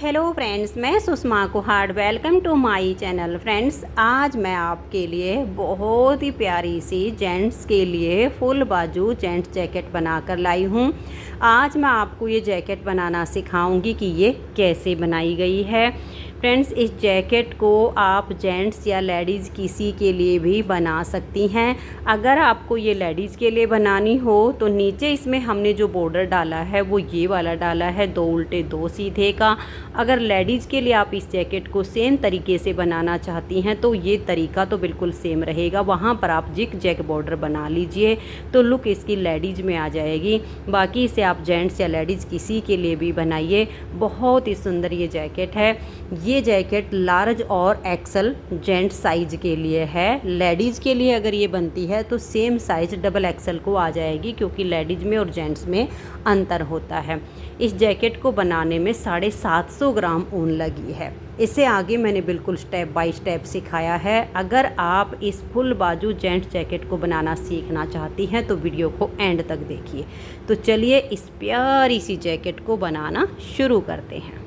Hello friends, मैं Sushma Kuhad. Welcome to my channel. Friends, आज मैं आपके लिए बहुत ही प्यारी सी जेंट्स के लिए फुल बाजू जेंट्स जैकेट बनाकर लाई हूँ। आज मैं आपको ये जैकेट बनाना सिखाऊंगी कि ये कैसे बनाई गई है। फ्रेंड्स, इस जैकेट को आप जेंट्स या लेडीज़ किसी के लिए भी बना सकती हैं। अगर आपको ये लेडीज़ के लिए बनानी हो तो नीचे इसमें हमने जो बॉर्डर डाला है वो ये वाला डाला है, 2 उल्टे 2 सीधे का। अगर लेडीज़ के लिए आप इस जैकेट को सेम तरीके से बनाना चाहती हैं तो ये तरीका तो बिल्कुल सेम रहेगा। वहाँ पर आप जिग जैग बॉर्डर बना लीजिए तो लुक इसकी लेडीज़ में आ जाएगी। बाकी इसे आप जेंट्स या लेडीज़ किसी के लिए भी बनाइए। बहुत ही सुंदर ये जैकेट है। ये जैकेट लार्ज और एक्सल जेंट्स साइज के लिए है। लेडीज़ के लिए अगर ये बनती है तो सेम साइज डबल एक्सल को आ जाएगी, क्योंकि लेडीज़ में और जेंट्स में अंतर होता है। इस जैकेट को बनाने में 750 ग्राम ऊन लगी है। इसे आगे मैंने बिल्कुल स्टेप बाय स्टेप सिखाया है। अगर आप इस फुल बाजू जेंट्स जैकेट को बनाना सीखना चाहती हैं तो वीडियो को एंड तक देखिए। तो चलिए इस प्यारी सी जैकेट को बनाना शुरू करते हैं।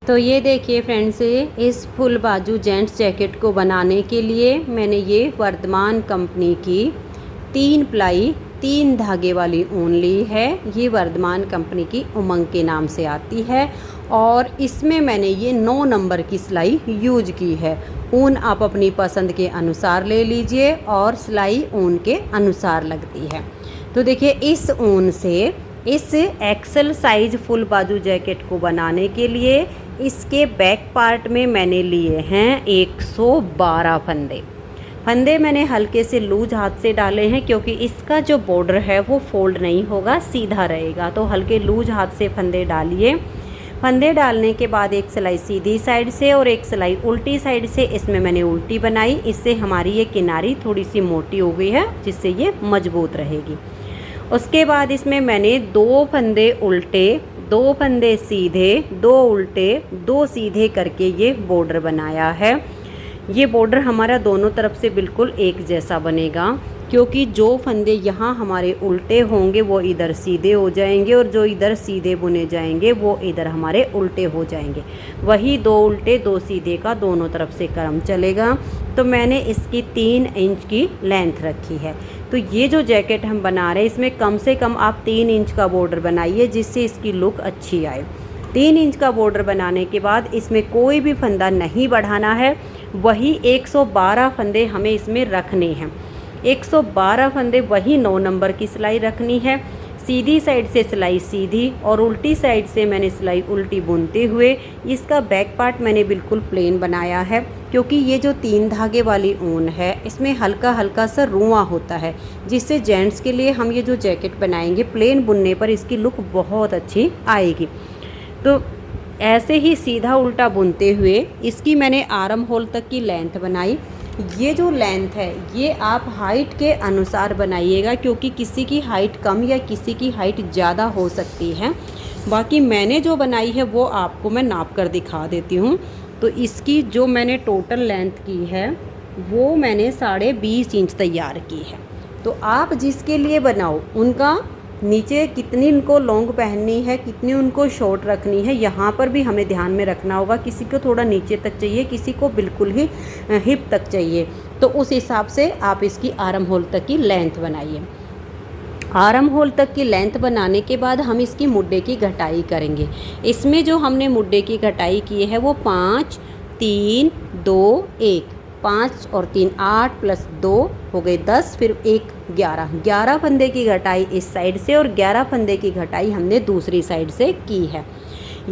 तो ये देखिए फ्रेंड्स, इस फुल बाजू जेंट्स जैकेट को बनाने के लिए मैंने ये वर्धमान कंपनी की 3 प्लाई 3 धागे वाली ऊन ली है। ये वर्धमान कंपनी की उमंग के नाम से आती है और इसमें मैंने ये 9 नंबर की सिलाई यूज की है। ऊन आप अपनी पसंद के अनुसार ले लीजिए और सिलाई ऊन के अनुसार लगती है। तो देखिए, इस ऊन से इस एक्सल साइज फुल बाजू जैकेट को बनाने के लिए इसके बैक पार्ट में मैंने लिए हैं 112 फंदे मैंने हल्के से लूज हाथ से डाले हैं, क्योंकि इसका जो बॉर्डर है वो फोल्ड नहीं होगा, सीधा रहेगा। तो हल्के लूज हाथ से फंदे डालिए। फंदे डालने के बाद एक सिलाई सीधी साइड से और एक सिलाई उल्टी साइड से इसमें मैंने उल्टी बनाई। इससे हमारी ये किनारी थोड़ी सी मोटी हो गई है, जिससे ये मजबूत रहेगी। उसके बाद इसमें मैंने 2 फंदे उल्टे, 2 फंदे सीधे, 2 उल्टे 2 सीधे करके ये बॉर्डर बनाया है। ये बॉर्डर हमारा दोनों तरफ से बिल्कुल एक जैसा बनेगा, क्योंकि जो फंदे यहाँ हमारे उल्टे होंगे वो इधर सीधे हो जाएंगे और जो इधर सीधे बुने जाएंगे वो इधर हमारे उल्टे हो जाएंगे। वही 2 उल्टे 2 सीधे का दोनों तरफ से क्रम चलेगा। तो मैंने इसकी 3 इंच की लेंथ रखी है। तो ये जो जैकेट हम बना रहे हैं इसमें कम से कम आप 3 इंच का बॉर्डर बनाइए, जिससे इसकी लुक अच्छी आए। 3 इंच का बॉर्डर बनाने के बाद इसमें कोई भी फंदा नहीं बढ़ाना है। वही 112 फंदे हमें इसमें रखने हैं। 112 फंदे, वही 9 नंबर की सिलाई रखनी है। सीधी साइड से सिलाई सीधी और उल्टी साइड से मैंने सिलाई उल्टी बुनते हुए इसका बैक पार्ट मैंने बिल्कुल प्लेन बनाया है, क्योंकि ये जो 3 धागे वाली ऊन है इसमें हल्का हल्का सा रुआं होता है, जिससे जेंट्स के लिए हम ये जो जैकेट बनाएंगे प्लेन बुनने पर इसकी लुक बहुत अच्छी आएगी। तो ऐसे ही सीधा उल्टा बुनते हुए इसकी मैंने आर्म होल तक की लेंथ बनाई। ये जो लेंथ है ये आप हाइट के अनुसार बनाइएगा, क्योंकि किसी की हाइट कम या किसी की हाइट ज़्यादा हो सकती है। बाकी मैंने जो बनाई है वो आपको मैं नाप कर दिखा देती हूँ। तो इसकी जो मैंने टोटल लेंथ की है वो मैंने 20.5 इंच तैयार की है। तो आप जिसके लिए बनाओ उनका नीचे कितनी उनको लॉन्ग पहननी है, कितनी उनको शॉर्ट रखनी है, यहाँ पर भी हमें ध्यान में रखना होगा। किसी को थोड़ा नीचे तक चाहिए, किसी को बिल्कुल ही हिप तक चाहिए। तो उस हिसाब से आप इसकी आर्म होल तक की लेंथ बनाइए। आर्म होल तक की लेंथ बनाने के बाद हम इसकी मुड्डे की घटाई करेंगे। इसमें जो हमने मुड्डे की घटाई की है वो 5 3 2 1, 5 और 3 8 प्लस 2 हो गए 10, फिर 1 11 फंदे की घटाई इस साइड से और 11 फंदे की घटाई हमने दूसरी साइड से की है।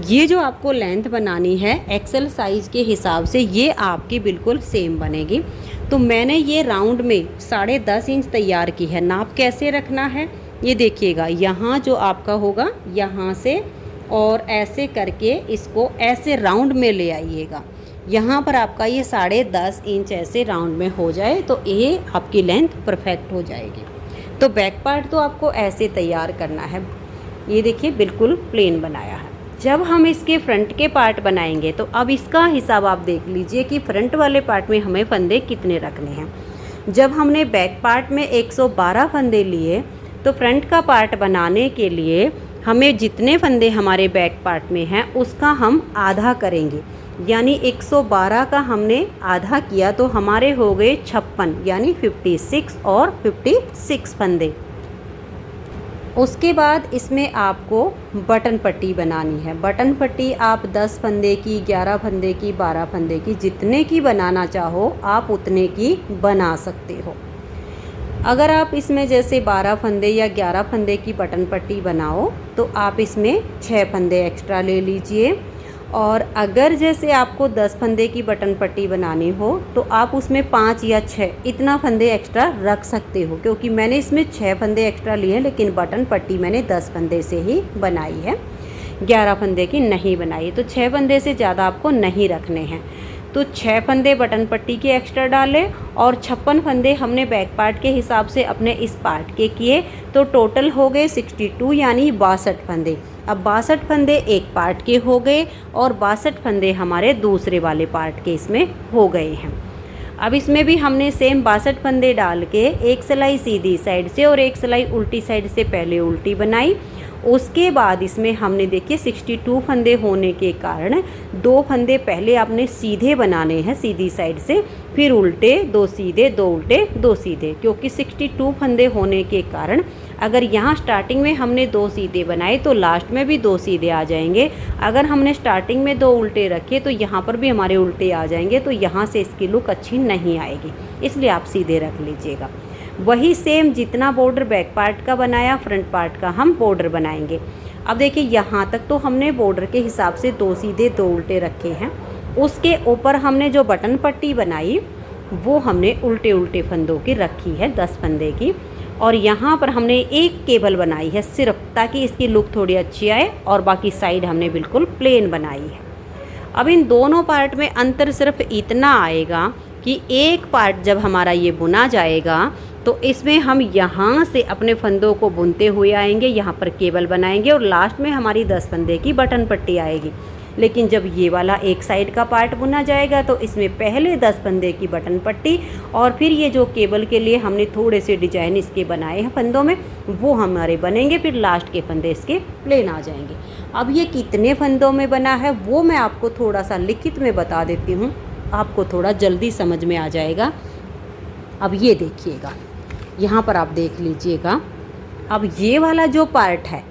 ये जो आपको लेंथ बनानी है एक्सल साइज के हिसाब से ये आपकी बिल्कुल सेम बनेगी। तो मैंने ये राउंड में 10.5 इंच तैयार की है। नाप कैसे रखना है ये देखिएगा। यहाँ जो आपका होगा यहाँ से और ऐसे करके इसको ऐसे राउंड में ले आइएगा। यहाँ पर आपका ये 10.5 इंच ऐसे राउंड में हो जाए तो ये आपकी लेंथ परफेक्ट हो जाएगी। तो बैक पार्ट तो आपको ऐसे तैयार करना है। ये देखिए बिल्कुल प्लेन बनाया है। जब हम इसके फ्रंट के पार्ट बनाएंगे तो अब इसका हिसाब आप देख लीजिए कि फ्रंट वाले पार्ट में हमें फंदे कितने रखने हैं। जब हमने बैक पार्ट में 112 फंदे लिए तो फ्रंट का पार्ट बनाने के लिए हमें जितने फंदे हमारे बैक पार्ट में हैं उसका हम आधा करेंगे, यानी 112 का हमने आधा किया तो हमारे हो गए 56, यानी 56 और 56 फंदे। उसके बाद इसमें आपको बटन पट्टी बनानी है। बटन पट्टी आप 10 फंदे की, 11 फंदे की, 12 फंदे की, जितने की बनाना चाहो आप उतने की बना सकते हो। अगर आप इसमें जैसे 12 फंदे या 11 फंदे की बटन पट्टी बनाओ तो आप इसमें 6 फंदे एक्स्ट्रा ले लीजिए। और अगर जैसे आपको 10 फंदे की बटन पट्टी बनानी हो तो आप उसमें 5 या 6 इतना फंदे एक्स्ट्रा रख सकते हो, क्योंकि मैंने इसमें 6 फंदे एक्स्ट्रा लिए हैं, लेकिन बटन पट्टी मैंने 10 फंदे से ही बनाई है, 11 फंदे की नहीं बनाई। तो 6 फंदे से ज़्यादा आपको नहीं रखने हैं। तो 6 फंदे बटन पट्टी के एक्स्ट्रा डालें और 56 फंदे हमने बैक पार्ट के हिसाब से अपने इस पार्ट के किए, तो टोटल हो गए 62, यानी 62 फंदे। अब 62 फंदे एक पार्ट के हो गए और 62 फंदे हमारे दूसरे वाले पार्ट के इसमें हो गए हैं। अब इसमें भी हमने सेम 62 फंदे डाल के एक सिलाई सीधी साइड से और एक सिलाई उल्टी साइड से पहले उल्टी बनाई। उसके बाद इसमें हमने देखिए 62 फंदे होने के कारण 2 फंदे पहले आपने सीधे बनाने हैं सीधी साइड से, फिर उल्टे, 2 सीधे, 2 उल्टे, 2 सीधे, क्योंकि 62 फंदे होने के कारण अगर यहाँ स्टार्टिंग में हमने 2 सीधे बनाए तो लास्ट में भी 2 सीधे आ जाएंगे। अगर हमने स्टार्टिंग में 2 उल्टे रखे तो यहाँ पर भी हमारे उल्टे आ जाएंगे, तो यहाँ से इसकी लुक अच्छी नहीं आएगी, इसलिए आप सीधे रख लीजिएगा। वही सेम जितना बॉर्डर बैक पार्ट का बनाया फ्रंट पार्ट का हम बॉर्डर बनाएंगे। अब देखिए यहाँ तक तो हमने बॉर्डर के हिसाब से 2 सीधे 2 उल्टे रखे हैं। उसके ऊपर हमने जो बटन पट्टी बनाई वो हमने उल्टे उल्टे फंदों की रखी है, 10 फंदे की। और यहाँ पर हमने एक केबल बनाई है सिर्फ, ताकि इसकी लुक थोड़ी अच्छी आए, और बाकी साइड हमने बिल्कुल प्लेन बनाई है। अब इन दोनों पार्ट में अंतर सिर्फ इतना आएगा कि एक पार्ट जब हमारा ये बुना जाएगा तो इसमें हम यहाँ से अपने फंदों को बुनते हुए आएंगे, यहाँ पर केबल बनाएंगे और लास्ट में हमारी 10 फंदे की बटन पट्टी आएगी। लेकिन जब ये वाला एक साइड का पार्ट बुना जाएगा तो इसमें पहले 10 फंदे की बटन पट्टी और फिर ये जो केबल के लिए हमने थोड़े से डिजाइन इसके बनाए हैं फंदों में, वो हमारे बनेंगे, फिर लास्ट के फंदे इसके प्लेन आ जाएंगे। अब ये कितने फंदों में बना है वो मैं आपको थोड़ा सा लिखित में बता देती हूँ, आपको थोड़ा जल्दी समझ में आ जाएगा। अब ये देखिएगा, यहाँ पर आप देख लीजिएगा। अब ये वाला जो पार्ट है,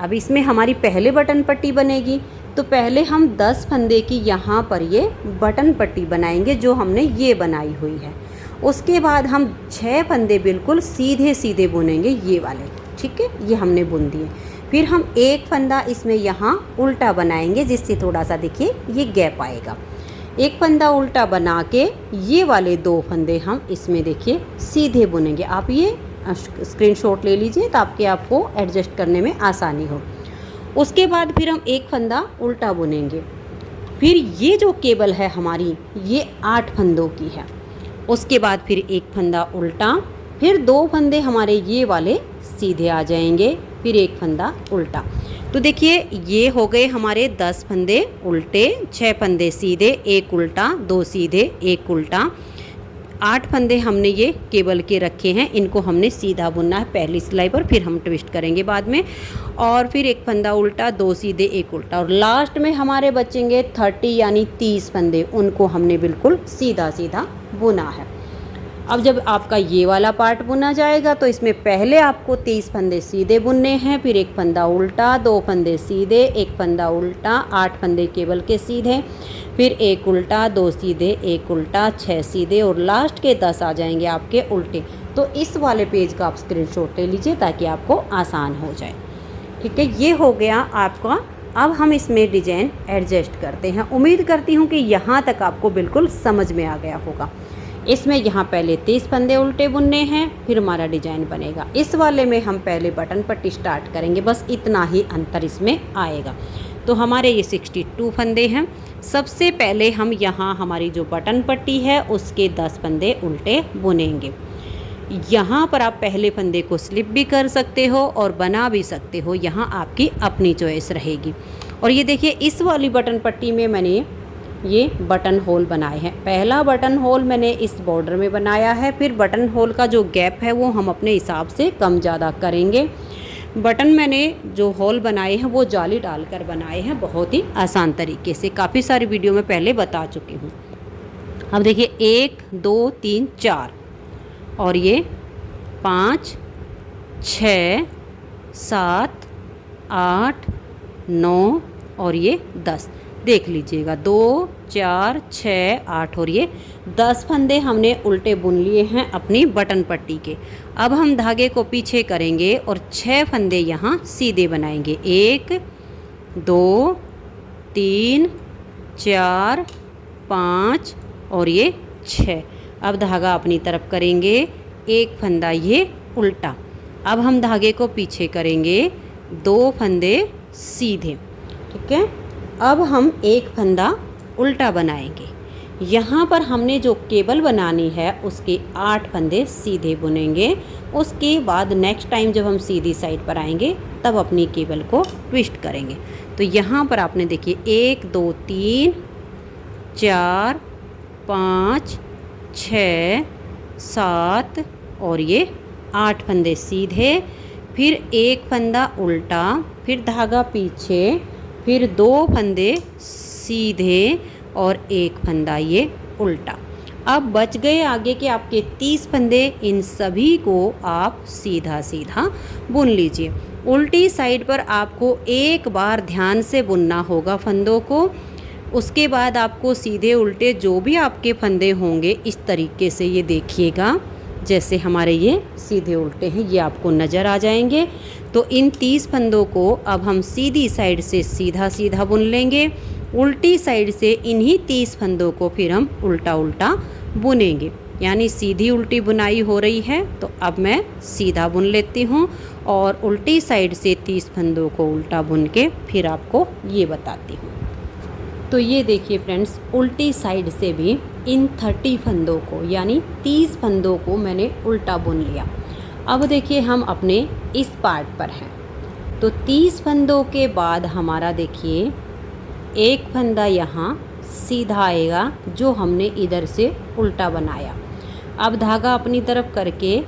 अब इसमें हमारी पहले बटन पट्टी बनेगी, तो पहले हम 10 फंदे की यहाँ पर ये बटन पट्टी बनाएंगे जो हमने ये बनाई हुई है। उसके बाद हम 6 फंदे बिल्कुल सीधे सीधे बुनेंगे ये वाले, ठीक है, ये हमने बुन दिए। फिर हम एक फंदा इसमें यहाँ उल्टा बनाएंगे, जिससे थोड़ा सा देखिए ये गैप आएगा। एक फंदा उल्टा बना के ये वाले 2 फंदे हम इसमें देखिए सीधे बुनेंगे। आप ये स्क्रीनशॉट ले लीजिए ताकि आपको एडजस्ट करने में आसानी हो। उसके बाद फिर हम एक फंदा उल्टा बुनेंगे। फिर ये जो केबल है हमारी ये 8 फंदों की है। उसके बाद फिर एक फंदा उल्टा, फिर 2 फंदे हमारे ये वाले सीधे आ जाएंगे, फिर एक फंदा उल्टा। तो देखिए ये हो गए हमारे 10 फंदे उल्टे, 6 फंदे सीधे, एक उल्टा, 2 सीधे, एक उल्टा। 8 फंदे हमने ये केबल के रखे हैं, इनको हमने सीधा बुनना है पहली सिलाई पर, फिर हम ट्विस्ट करेंगे बाद में। और फिर एक फंदा उल्टा, 2 सीधे, एक उल्टा, और लास्ट में हमारे बचेंगे 30 यानी 30 फंदे, उनको हमने बिल्कुल सीधा सीधा बुना है। अब जब आपका ये वाला पार्ट बुना जाएगा तो इसमें पहले आपको 30 फंदे सीधे बुनने हैं, फिर एक फंदा उल्टा, 2 फंदे सीधे, एक फंदा उल्टा, 8 फंदे केबल के सीधे, फिर एक उल्टा, 2 सीधे, एक उल्टा, 6 सीधे, और लास्ट के 10 आ जाएंगे आपके उल्टे। तो इस वाले पेज का आप स्क्रीनशॉट ले लीजिए ताकि आपको आसान हो जाए, ठीक है। ये हो गया आपका। अब हम इसमें डिजाइन एडजस्ट करते हैं। उम्मीद करती हूँ कि यहाँ तक आपको बिल्कुल समझ में आ गया होगा। इसमें यहाँ पहले 30 फंदे उल्टे बुनने हैं, फिर हमारा डिजाइन बनेगा। इस वाले में हम पहले बटन पट्टी स्टार्ट करेंगे, बस इतना ही अंतर इसमें आएगा। तो हमारे ये 62 फंदे हैं। सबसे पहले हम यहाँ हमारी जो बटन पट्टी है उसके 10 फंदे उल्टे बुनेंगे। यहाँ पर आप पहले फंदे को स्लिप भी कर सकते हो और बना भी सकते हो, यहाँ आपकी अपनी चॉइस रहेगी। और ये देखिए इस वाली बटन पट्टी में मैंने ये बटन होल बनाए हैं। पहला बटन होल मैंने इस बॉर्डर में बनाया है, फिर बटन होल का जो गैप है वो हम अपने हिसाब से कम ज़्यादा करेंगे। बटन मैंने जो होल बनाए हैं वो जाली डालकर बनाए हैं, बहुत ही आसान तरीके से, काफ़ी सारी वीडियो में पहले बता चुकी हूँ। अब देखिए 1 2 3 4 और ये 5 6 7 8 9 और ये 10, देख लीजिएगा 2 4 6 8 और ये 10 फंदे हमने उल्टे बुन लिए हैं अपनी बटन पट्टी के। अब हम धागे को पीछे करेंगे और 6 फंदे यहाँ सीधे बनाएंगे। 1 2 3 4 5 और ये 6। अब धागा अपनी तरफ करेंगे, एक फंदा ये उल्टा। अब हम धागे को पीछे करेंगे, 2 फंदे सीधे, ठीक है। अब हम एक फंदा उल्टा बनाएंगे। यहाँ पर हमने जो केबल बनानी है उसके 8 फंदे सीधे बुनेंगे। उसके बाद नेक्स्ट टाइम जब हम सीधी साइड पर आएंगे तब अपनी केबल को ट्विस्ट करेंगे। तो यहाँ पर आपने देखिए 1 2 3 4 5 6 7 और ये 8 फंदे सीधे, फिर एक फंदा उल्टा, फिर धागा पीछे, फिर 2 फंदे सीधे और एक फंदा ये उल्टा। अब बच गए आगे के आपके 30 फंदे, इन सभी को आप सीधा सीधा बुन लीजिए। उल्टी साइड पर आपको एक बार ध्यान से बुनना होगा फंदों को। उसके बाद आपको सीधे उल्टे जो भी आपके फंदे होंगे इस तरीके से ये देखिएगा, जैसे हमारे ये सीधे उल्टे हैं ये आपको नज़र आ जाएंगे। तो इन 30 फंदों को अब हम सीधी साइड से सीधा सीधा बुन लेंगे। उल्टी साइड से इन्हीं 30 फंदों को फिर हम उल्टा उल्टा बुनेंगे, यानी सीधी उल्टी बुनाई हो रही है। तो अब मैं सीधा बुन लेती हूँ और उल्टी साइड से 30 फंदों को उल्टा बुन के फिर आपको ये बताती हूँ। तो ये देखिए फ्रेंड्स, उल्टी साइड से भी इन 30 फंदों को यानी 30 फंदों को मैंने उल्टा बुन लिया। अब देखिए हम अपने इस पार्ट पर हैं। तो 30 फंदों के बाद हमारा देखिए एक फंदा यहाँ सीधा आएगा जो हमने इधर से उल्टा बनाया। अब धागा अपनी तरफ करके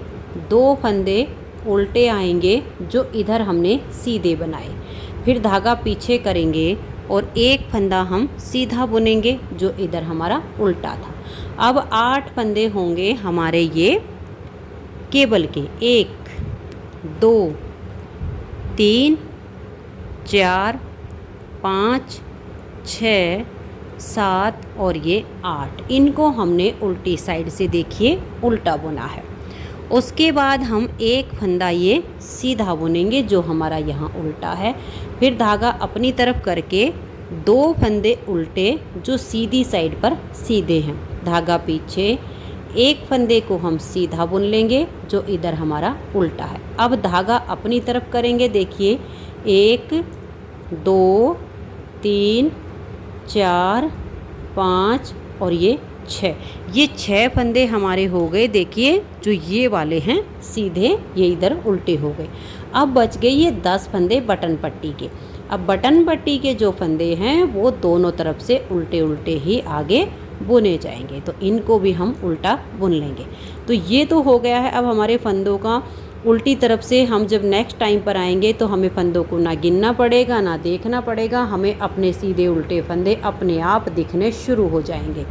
2 फंदे उल्टे आएंगे जो इधर हमने सीधे बनाए, फिर धागा पीछे करेंगे और एक फंदा हम सीधा बुनेंगे जो इधर हमारा उल्टा था। अब 8 फंदे होंगे हमारे ये केबल के, 1 2 3 4 5 6 7 और ये 8, इनको हमने उल्टी साइड से देखिए उल्टा बुना है। उसके बाद हम एक फंदा ये सीधा बुनेंगे जो हमारा यहाँ उल्टा है, फिर धागा अपनी तरफ करके 2 फंदे उल्टे जो सीधी साइड पर सीधे हैं, धागा पीछे, एक फंदे को हम सीधा बुन लेंगे जो इधर हमारा उल्टा है। अब धागा अपनी तरफ करेंगे, देखिए 1 2 3 4 5 और ये 6, ये 6 फंदे हमारे हो गए। देखिए जो ये वाले हैं सीधे, ये इधर उल्टे हो गए। अब बच गए ये 10 फंदे बटन पट्टी के। अब बटन पट्टी के जो फंदे हैं वो दोनों तरफ से उल्टे उल्टे ही आगे बुने जाएंगे, तो इनको भी हम उल्टा बुन लेंगे। तो ये तो हो गया है। अब हमारे फंदों का उल्टी तरफ से हम जब नेक्स्ट टाइम पर आएंगे तो हमें फंदों को ना गिनना पड़ेगा ना देखना पड़ेगा, हमें अपने सीधे उल्टे फंदे अपने आप दिखने शुरू हो जाएंगे।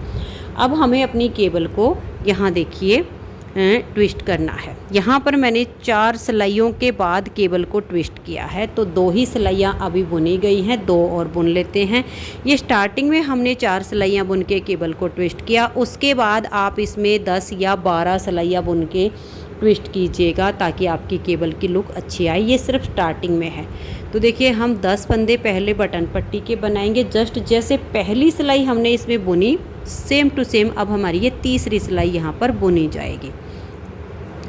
अब हमें अपनी केबल को यहाँ देखिए ट्विस्ट करना है। यहाँ पर मैंने 4 सिलाइयों के बाद केबल को ट्विस्ट किया है, तो 2 ही सिलाइयाँ अभी बुनी गई हैं, 2 और बुन लेते हैं। ये स्टार्टिंग में हमने 4 सिलाइयाँ बुन के केबल को ट्विस्ट किया, उसके बाद आप इसमें 10 या 12 सिलाइयाँ बुन के ट्विस्ट कीजिएगा ताकि आपकी केबल की लुक अच्छी आए। ये सिर्फ स्टार्टिंग में है। तो देखिए हम 10 फंदे पहले बटन पट्टी के बनाएंगे, जस्ट जैसे पहली सिलाई हमने इसमें बुनी सेम टू सेम अब हमारी ये तीसरी सिलाई यहाँ पर बुनी जाएगी।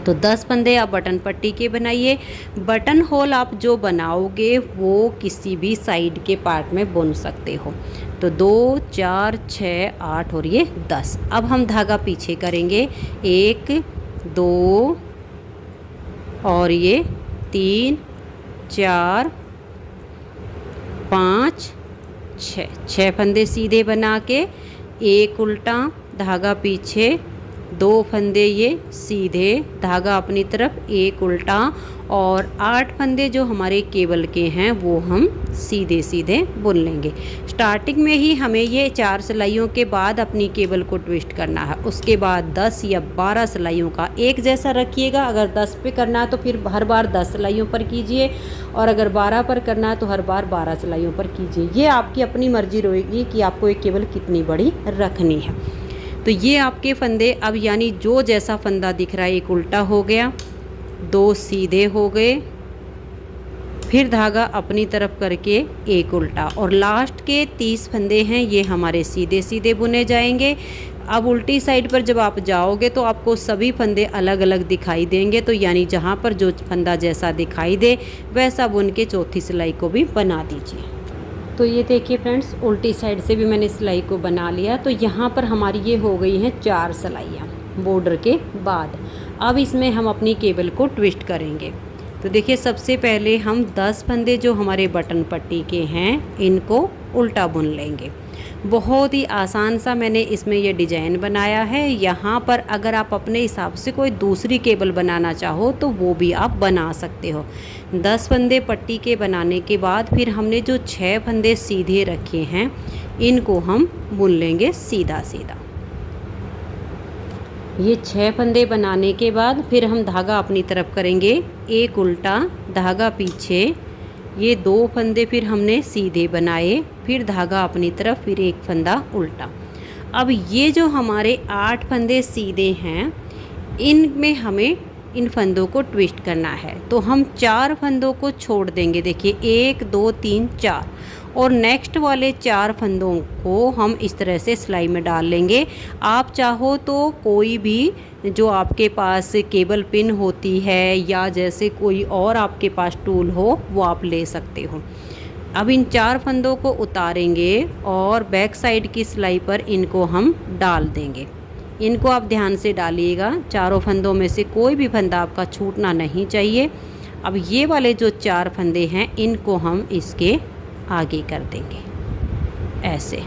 तो 10 फंदे आप बटन पट्टी के बनाइए। बटन होल आप जो बनाओगे वो किसी भी साइड के पार्ट में बुन सकते हो। तो 2 4 6 8 और ये 10। अब हम धागा पीछे करेंगे, 1 2 और ये 3 4 5 6 फंदे सीधे बना के एक उल्टा, धागा पीछे, 2 फंदे ये सीधे, धागा अपनी तरफ, एक उल्टा और 8 फंदे जो हमारे केबल के हैं वो हम सीधे सीधे बुन लेंगे। स्टार्टिंग में ही हमें ये 4 सिलाइयों के बाद अपनी केबल को ट्विस्ट करना है। उसके बाद 10 या 12 सिलाइयों का एक जैसा रखिएगा। अगर 10 पे करना है तो फिर हर बार 10 सिलाइयों पर कीजिए, और अगर 12 पर करना है तो हर बार 12 सिलाइयों पर कीजिए। ये आपकी अपनी मर्जी रहेगी कि आपको एक केबल कितनी बड़ी रखनी है। तो ये आपके फंदे अब यानी जो जैसा फंदा दिख रहा है, एक उल्टा हो गया, 2 सीधे हो गए, फिर धागा अपनी तरफ करके एक उल्टा, और लास्ट के 30 फंदे हैं ये हमारे सीधे सीधे बुने जाएंगे। अब उल्टी साइड पर जब आप जाओगे तो आपको सभी फंदे अलग अलग दिखाई देंगे। तो यानी जहाँ पर जो फंदा जैसा दिखाई दे वैसा बुन के चौथी सिलाई को भी बना दीजिए। तो ये देखिए फ्रेंड्स, उल्टी साइड से भी मैंने सिलाई को बना लिया। तो यहाँ पर हमारी ये हो गई हैं 4 सिलाइयाँ बॉर्डर के बाद। अब इसमें हम अपनी केबल को ट्विस्ट करेंगे। तो देखिए सबसे पहले हम 10 फंदे जो हमारे बटन पट्टी के हैं इनको उल्टा बुन लेंगे। बहुत ही आसान सा मैंने इसमें ये डिज़ाइन बनाया है। यहाँ पर अगर आप अपने हिसाब से कोई दूसरी केबल बनाना चाहो तो वो भी आप बना सकते हो। 10 फंदे पट्टी के बनाने के बाद फिर हमने जो 6 फंदे सीधे रखे हैं इनको हम बुन लेंगे सीधा सीधा। ये 6 फंदे बनाने के बाद फिर हम धागा अपनी तरफ करेंगे, एक उल्टा, धागा पीछे, ये 2 फंदे फिर हमने सीधे बनाए, फिर धागा अपनी तरफ, फिर एक फंदा उल्टा। अब ये जो हमारे 8 फंदे सीधे हैं इनमें हमें इन फंदों को ट्विस्ट करना है। तो हम 4 फंदों को छोड़ देंगे, देखिए 1 2 3 4, और नेक्स्ट वाले 4 फंदों को हम इस तरह से सिलाई में डाल लेंगे। आप चाहो तो कोई भी जो आपके पास केबल पिन होती है या जैसे कोई और आपके पास टूल हो वो आप ले सकते हो। अब इन 4 फंदों को उतारेंगे और बैक साइड की सिलाई पर इनको हम डाल देंगे। इनको आप ध्यान से डालिएगा, चारों फंदों में से कोई भी फंदा आपका छूटना नहीं चाहिए। अब ये वाले जो 4 फंदे हैं इनको हम इसके आगे कर देंगे ऐसे,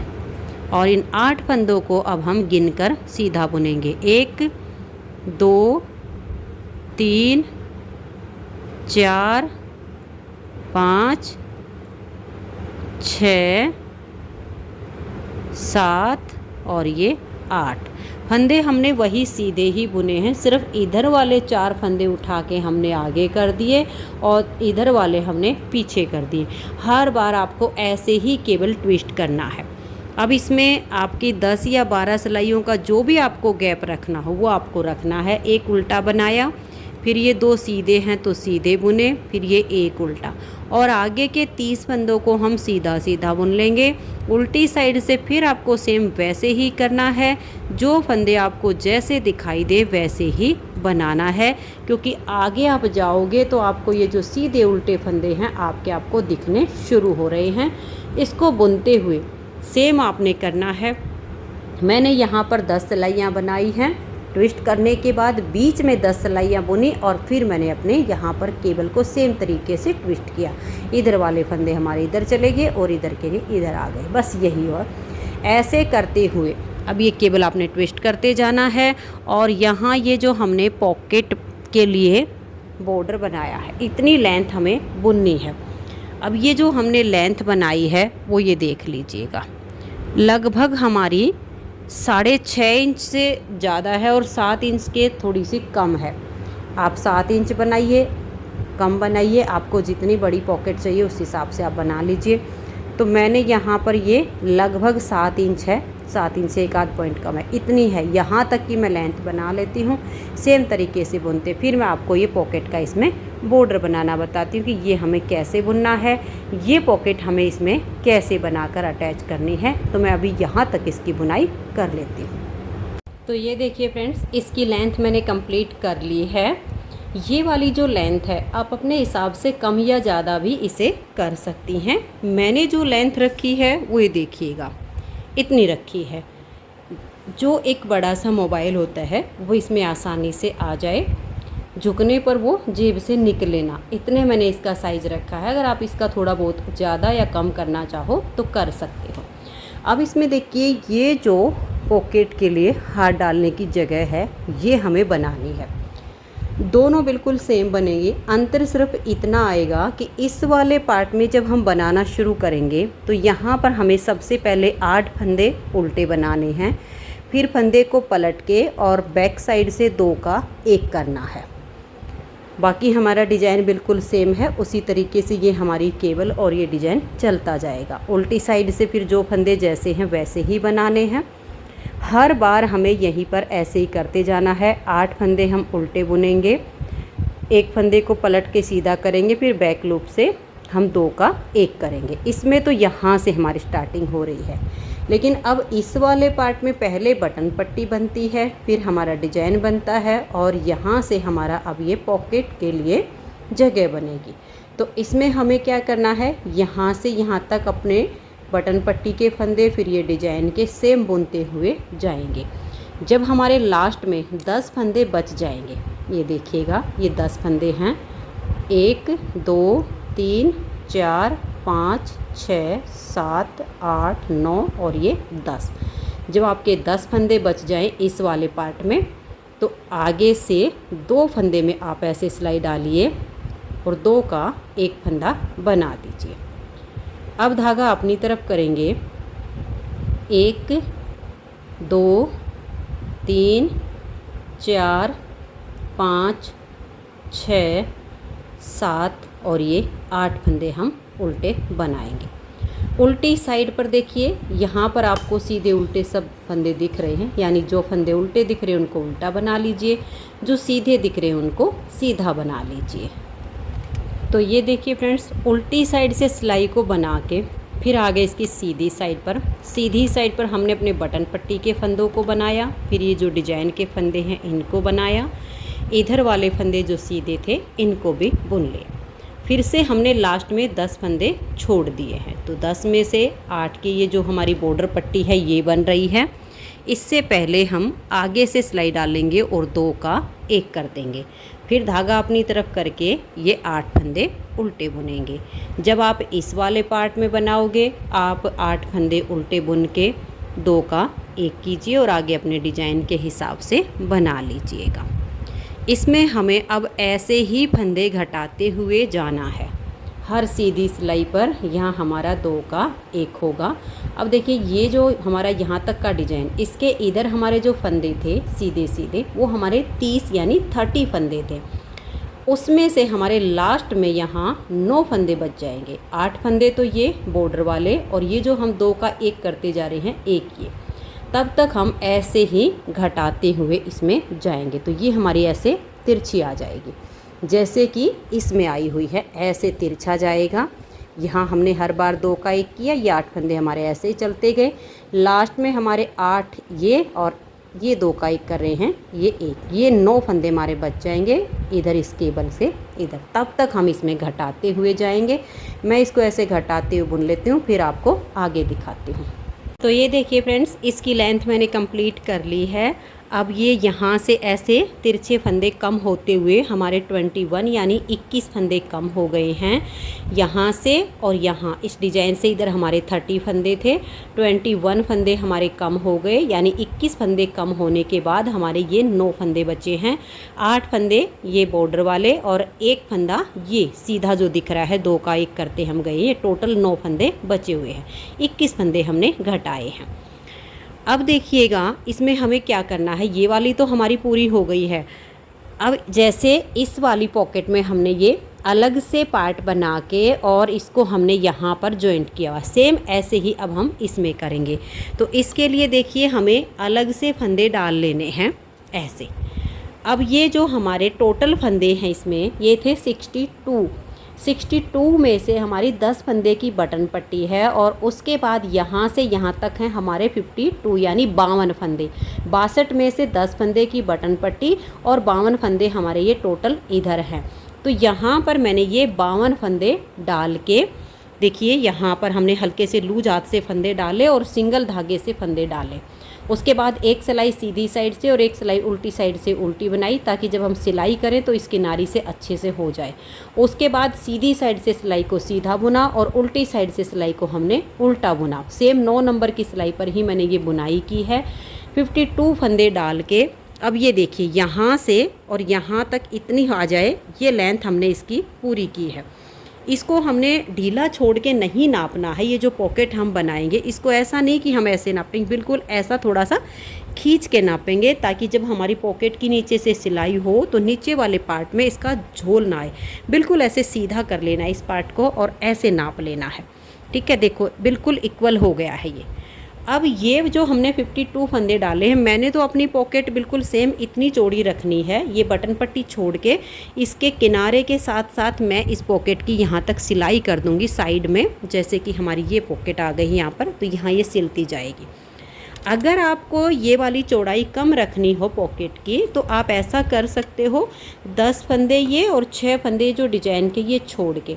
और इन 8 फंदों को अब हम गिनकर सीधा बुनेंगे। 1 2 3 4 5 6 7 और ये 8 फंदे हमने वही सीधे ही बुने हैं। सिर्फ इधर वाले 4 फंदे उठा के हमने आगे कर दिए और इधर वाले हमने पीछे कर दिए। हर बार आपको ऐसे ही केबल ट्विस्ट करना है। अब इसमें आपकी 10 या 12 सिलाइयों का जो भी आपको गैप रखना हो वो आपको रखना है। एक उल्टा बनाया, फिर ये 2 सीधे हैं तो सीधे बुने, फिर ये एक उल्टा, और आगे के 30 फंदों को हम सीधा सीधा बुन लेंगे। उल्टी साइड से फिर आपको सेम वैसे ही करना है। जो फंदे आपको जैसे दिखाई दे वैसे ही बनाना है, क्योंकि आगे आप जाओगे तो आपको ये जो सीधे उल्टे फंदे हैं आपको दिखने शुरू हो रहे हैं। इसको बुनते हुए सेम आपने करना है। मैंने यहाँ पर 10 सिलाइयाँ बनाई हैं। ट्विस्ट करने के बाद बीच में 10 सिलाइयाँ बुनी और फिर मैंने अपने यहाँ पर केबल को सेम तरीके से ट्विस्ट किया। इधर वाले फंदे हमारे इधर चले गए और इधर के लिए इधर आ गए, बस यही। और ऐसे करते हुए अब ये केबल आपने ट्विस्ट करते जाना है। और यहाँ ये जो हमने पॉकेट के लिए बॉर्डर बनाया है इतनी लेंथ हमें बुननी है। अब ये जो हमने लेंथ बनाई है वो ये देख लीजिएगा, लगभग हमारी 6.5 इंच से ज़्यादा है और 7 इंच के थोड़ी सी कम है। आप 7 इंच बनाइए, कम बनाइए, आपको जितनी बड़ी पॉकेट चाहिए उस हिसाब से आप बना लीजिए। तो मैंने यहाँ पर ये लगभग 7 इंच है, 7 इंच से एक आध पॉइंट कम है, इतनी है। यहाँ तक की मैं लेंथ बना लेती हूँ। सेम तरीके से बुनते फिर मैं आपको ये पॉकेट का इसमें बॉर्डर बनाना बताती हूँ कि ये हमें कैसे बुनना है, ये पॉकेट हमें इसमें कैसे बनाकर अटैच करनी है। तो मैं अभी यहाँ तक इसकी बुनाई कर लेती हूँ। तो ये देखिए फ्रेंड्स, इसकी लेंथ मैंने कंप्लीट कर ली है। ये वाली जो लेंथ है आप अपने हिसाब से कम या ज़्यादा भी इसे कर सकती हैं। मैंने जो लेंथ रखी है वो ये देखिएगा, इतनी रखी है। जो एक बड़ा सा मोबाइल होता है वो इसमें आसानी से आ जाए, झुकने पर वो जेब से निकले ना, इतने मैंने इसका साइज़ रखा है। अगर आप इसका थोड़ा बहुत ज़्यादा या कम करना चाहो तो कर सकते हो। अब इसमें देखिए ये जो पॉकेट के लिए हाथ डालने की जगह है ये हमें बनानी है। दोनों बिल्कुल सेम बनेंगे। अंतर सिर्फ इतना आएगा कि इस वाले पार्ट में जब हम बनाना शुरू करेंगे तो यहाँ पर हमें सबसे पहले 8 फंदे उल्टे बनाने हैं, फिर फंदे को पलट के और बैक साइड से 2 का 1 करना है। बाकी हमारा डिज़ाइन बिल्कुल सेम है, उसी तरीके से ये हमारी केबल और ये डिज़ाइन चलता जाएगा। उल्टी साइड से फिर जो फंदे जैसे हैं वैसे ही बनाने हैं। हर बार हमें यहीं पर ऐसे ही करते जाना है। 8 फंदे हम उल्टे बुनेंगे, 1 फंदे को पलट के सीधा करेंगे, फिर बैक लूप से हम 2 का 1 करेंगे। इसमें तो यहाँ से हमारी स्टार्टिंग हो रही है, लेकिन अब इस वाले पार्ट में पहले बटन पट्टी बनती है, फिर हमारा डिजाइन बनता है और यहाँ से हमारा अब ये पॉकेट के लिए जगह बनेगी। तो इसमें हमें क्या करना है, यहाँ से यहाँ तक अपने बटन पट्टी के फंदे फिर ये डिजाइन के सेम बुनते हुए जाएंगे। जब हमारे लास्ट में 10 फंदे बच जाएंगे, ये देखिएगा ये 10 फंदे हैं, 1 2 3 4 5 6 7 8 9 और ये 10। जब आपके 10 फंदे बच जाएं इस वाले पार्ट में, तो आगे से 2 फंदे में आप ऐसे सिलाई डालिए और 2 का 1 फंदा बना दीजिए। अब धागा अपनी तरफ करेंगे, 1 2 3 4 5 6 7 और ये 8 फंदे हम उल्टे बनाएंगे। उल्टी साइड पर देखिए, यहाँ पर आपको सीधे उल्टे सब फंदे दिख रहे हैं, यानी जो फंदे उल्टे दिख रहे हैं उनको उल्टा बना लीजिए, जो सीधे दिख रहे हैं उनको सीधा बना लीजिए। तो ये देखिए फ्रेंड्स, उल्टी साइड से सिलाई को बना के फिर आगे इसकी सीधी साइड पर हमने अपने बटन पट्टी के फंदों को बनाया, फिर ये जो डिजाइन के फंदे हैं इनको बनाया, इधर वाले फंदे जो सीधे थे इनको भी बुन लिए। फिर से हमने लास्ट में 10 फंदे छोड़ दिए हैं, तो 10 में से 8 की ये जो हमारी बॉर्डर पट्टी है ये बन रही है। इससे पहले हम आगे से सिलाई डालेंगे और 2 का 1 कर देंगे, फिर धागा अपनी तरफ करके ये 8 फंदे उल्टे बुनेंगे। जब आप इस वाले पार्ट में बनाओगे, आप 8 फंदे उल्टे बुन के 2 का 1 कीजिए और आगे अपने डिजाइन के हिसाब से बना लीजिएगा। इसमें हमें अब ऐसे ही फंदे घटाते हुए जाना है। हर सीधी सिलाई पर यहाँ हमारा 2 का 1 होगा। अब देखिए ये जो हमारा यहाँ तक का डिजाइन, इसके इधर हमारे जो फंदे थे सीधे सीधे वो हमारे 30 यानी 30 फंदे थे। उसमें से हमारे लास्ट में यहाँ 9 फंदे बच जाएंगे। 8 फंदे तो ये बॉर्डर वाले और ये जो हम 2 का 1 करते जा रहे हैं 1 ये, तब तक हम ऐसे ही घटाते हुए इसमें जाएंगे। तो ये हमारी ऐसे तिरछी आ जाएगी, जैसे कि इसमें आई हुई है, ऐसे तिरछा जाएगा। यहाँ हमने हर बार 2 का 1 किया, ये 8 फंदे हमारे ऐसे ही चलते गए। लास्ट में हमारे 8 ये और ये 2 का 1 कर रहे हैं, ये 1, ये 9 फंदे हमारे बच जाएंगे इधर इस केबल से इधर। तब तक हम इसमें घटाते हुए जाएंगे। मैं इसको ऐसे घटाते हुए बुन लेती हूँ, फिर आपको आगे दिखाती हूँ। तो ये देखिए फ्रेंड्स, इसकी लेंथ मैंने कंप्लीट कर ली है। अब ये यहाँ से ऐसे तिरछे फंदे कम होते हुए हमारे 21 यानी 21 फंदे कम हो गए हैं यहाँ से, और यहाँ इस डिज़ाइन से इधर हमारे 30 फंदे थे, 21 फंदे हमारे कम हो गए, यानी 21 फंदे कम होने के बाद हमारे ये 9 फंदे बचे हैं। 8 फंदे ये बॉर्डर वाले और 1 फंदा ये सीधा जो दिख रहा है, 2 का 1 करते हम गए, ये टोटल 9 फंदे बचे हुए हैं। 21 फंदे हमने घटाए हैं। अब देखिएगा इसमें हमें क्या करना है, ये वाली तो हमारी पूरी हो गई है। अब जैसे इस वाली पॉकेट में हमने ये अलग से पार्ट बना के और इसको हमने यहाँ पर जॉइंट किया हुआ, सेम ऐसे ही अब हम इसमें करेंगे। तो इसके लिए देखिए हमें अलग से फंदे डाल लेने हैं ऐसे। अब ये जो हमारे टोटल फंदे हैं इसमें ये थे 62 में से हमारी 10 फंदे की बटन पट्टी है और उसके बाद यहाँ से यहाँ तक हैं हमारे 52 यानी 52 फंदे। 62 में से 10 फंदे की बटन पट्टी और 52 फंदे हमारे ये टोटल इधर हैं। तो यहाँ पर मैंने ये 52 फंदे डाल के देखिए, यहाँ पर हमने हल्के से लूज हाथ से फंदे डाले और सिंगल धागे से फंदे डाले। उसके बाद एक सिलाई सीधी साइड से और एक सिलाई उल्टी साइड से उल्टी बनाई, ताकि जब हम सिलाई करें तो इस किनारी से अच्छे से हो जाए। उसके बाद सीधी साइड से सिलाई को सीधा बुना और उल्टी साइड से सिलाई को हमने उल्टा बुना। सेम 9 नंबर की सिलाई पर ही मैंने ये बुनाई की है। 52 फंदे डाल के अब ये देखिए यहाँ से और यहाँ तक इतनी आ जाए, ये लेंथ हमने इसकी पूरी की है। इसको हमने ढीला छोड़ के नहीं नापना है। ये जो पॉकेट हम बनाएंगे इसको ऐसा नहीं कि हम ऐसे नापेंगे, बिल्कुल ऐसा थोड़ा सा खींच के नापेंगे, ताकि जब हमारी पॉकेट की नीचे से सिलाई हो तो नीचे वाले पार्ट में इसका झोल ना आए। बिल्कुल ऐसे सीधा कर लेना है इस पार्ट को और ऐसे नाप लेना है। ठीक है, देखो बिल्कुल इक्वल हो गया है ये। अब ये जो हमने 52 फंदे डाले हैं, मैंने तो अपनी पॉकेट बिल्कुल सेम इतनी चौड़ी रखनी है। ये बटन पट्टी छोड़ के इसके किनारे के साथ साथ मैं इस पॉकेट की यहाँ तक सिलाई कर दूँगी साइड में। जैसे कि हमारी ये पॉकेट आ गई यहाँ पर, तो यहाँ ये सिलती जाएगी। अगर आपको ये वाली चौड़ाई कम रखनी हो पॉकेट की तो आप ऐसा कर सकते हो, 10 फंदे ये और 6 फंदे जो डिजाइन के ये छोड़ के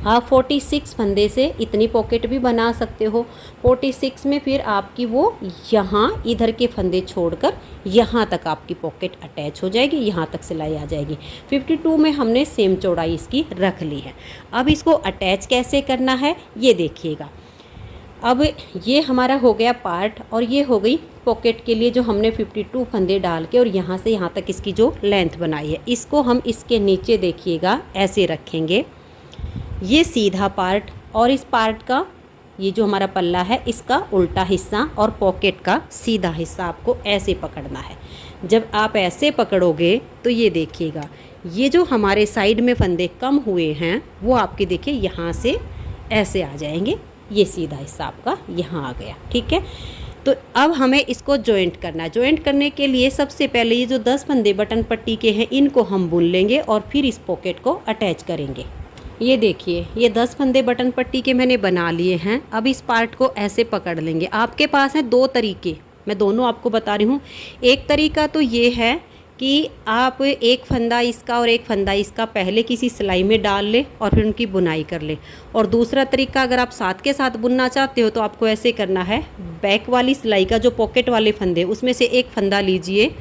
आप 46 फंदे से इतनी पॉकेट भी बना सकते हो। 46 में फिर आपकी वो यहाँ इधर के फंदे छोड़कर यहाँ तक आपकी पॉकेट अटैच हो जाएगी, यहाँ तक सिलाई आ जाएगी। 52 में हमने सेम चौड़ाई इसकी रख ली है। अब इसको अटैच कैसे करना है ये देखिएगा। अब ये हमारा हो गया पार्ट और ये हो गई पॉकेट के लिए जो हमने 52 फंदे डाल के और यहाँ से यहाँ तक इसकी जो लेंथ बनाई है। इसको हम इसके नीचे देखिएगा ऐसे रखेंगे, ये सीधा पार्ट, और इस पार्ट का ये जो हमारा पल्ला है इसका उल्टा हिस्सा और पॉकेट का सीधा हिस्सा आपको ऐसे पकड़ना है। जब आप ऐसे पकड़ोगे तो ये देखिएगा, ये जो हमारे साइड में फंदे कम हुए हैं वो आपके देखिए यहाँ से ऐसे आ जाएंगे। ये सीधा हिस्सा आपका यहाँ आ गया। ठीक है, तो अब हमें इसको जॉइंट करना है। जॉइंट करने के लिए सबसे पहले ये जो 10 फंदे बटन पट्टी के हैं इनको हम बुन लेंगे और फिर इस पॉकेट को अटैच करेंगे। ये देखिए, ये 10 फंदे बटन पट्टी के मैंने बना लिए हैं। अब इस पार्ट को ऐसे पकड़ लेंगे। आपके पास है 2 तरीके, मैं दोनों आपको बता रही हूँ। एक तरीका तो ये है कि आप एक फंदा इसका और एक फंदा इसका पहले किसी सिलाई में डाल ले और फिर उनकी बुनाई कर ले। और दूसरा तरीका, अगर आप साथ के साथ बुनना चाहते हो तो आपको ऐसे करना है, बैक वाली सिलाई का जो पॉकेट वाले फंदे उसमें से एक फंदा लीजिए,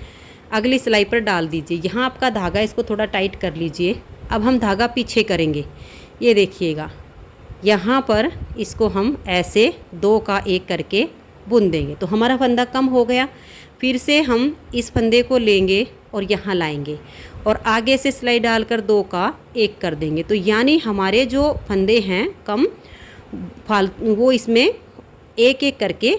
अगली सिलाई पर डाल दीजिए, यहाँ आपका धागा इसको थोड़ा टाइट कर लीजिए। अब हम धागा पीछे करेंगे, ये देखिएगा, यहाँ पर इसको हम ऐसे 2 का 1 करके बुन देंगे तो हमारा फंदा कम हो गया। फिर से हम इस फंदे को लेंगे और यहाँ लाएंगे और आगे से सिलाई डालकर 2 का 1 कर देंगे। तो यानी हमारे जो फंदे हैं कम वो इसमें 1-1 करके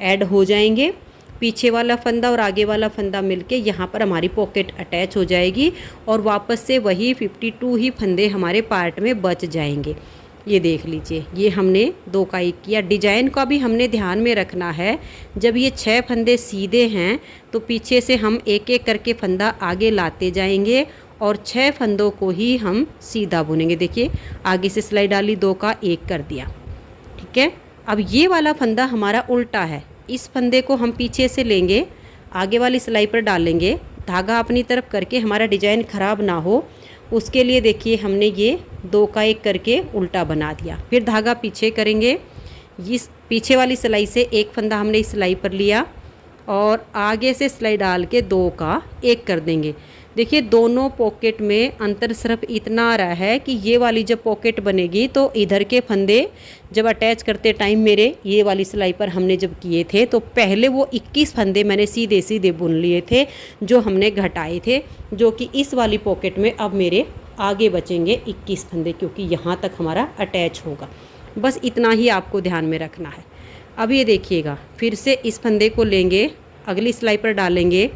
ऐड हो जाएंगे। पीछे वाला फंदा और आगे वाला फंदा मिलके यहाँ पर हमारी पॉकेट अटैच हो जाएगी और वापस से वही 52 ही फंदे हमारे पार्ट में बच जाएंगे। ये देख लीजिए, ये हमने 2 का 1 किया। डिजाइन का भी हमने ध्यान में रखना है, जब ये 6 फंदे सीधे हैं तो पीछे से हम 1-1 करके फंदा आगे लाते जाएंगे और 6 फंदों को ही हम सीधा बुनेंगे। देखिए, आगे से सिलाई डाली, 2 का 1 कर दिया। ठीक है, अब ये वाला फंदा हमारा उल्टा है। इस फंदे को हम पीछे से लेंगे, आगे वाली सिलाई पर डालेंगे, धागा अपनी तरफ करके हमारा डिजाइन ख़राब ना हो उसके लिए देखिए हमने ये 2 का 1 करके उल्टा बना दिया। फिर धागा पीछे करेंगे, इस पीछे वाली सिलाई से एक फंदा हमने इस सिलाई पर लिया और आगे से सिलाई डाल के 2 का 1 कर देंगे। देखिए, दोनों पॉकेट में अंतर सिर्फ इतना आ रहा है कि ये वाली जब पॉकेट बनेगी तो इधर के फंदे जब अटैच करते टाइम मेरे ये वाली सिलाई पर हमने जब किए थे तो पहले वो 21 फंदे मैंने सीधे सीधे बुन लिए थे जो हमने घटाए थे, जो कि इस वाली पॉकेट में अब मेरे आगे बचेंगे 21 फंदे, क्योंकि यहाँ तक हमारा अटैच होगा। बस इतना ही आपको ध्यान में रखना है। अब ये देखिएगा, फिर से इस फंदे को लेंगे, अगली सिलाई पर डालेंगे,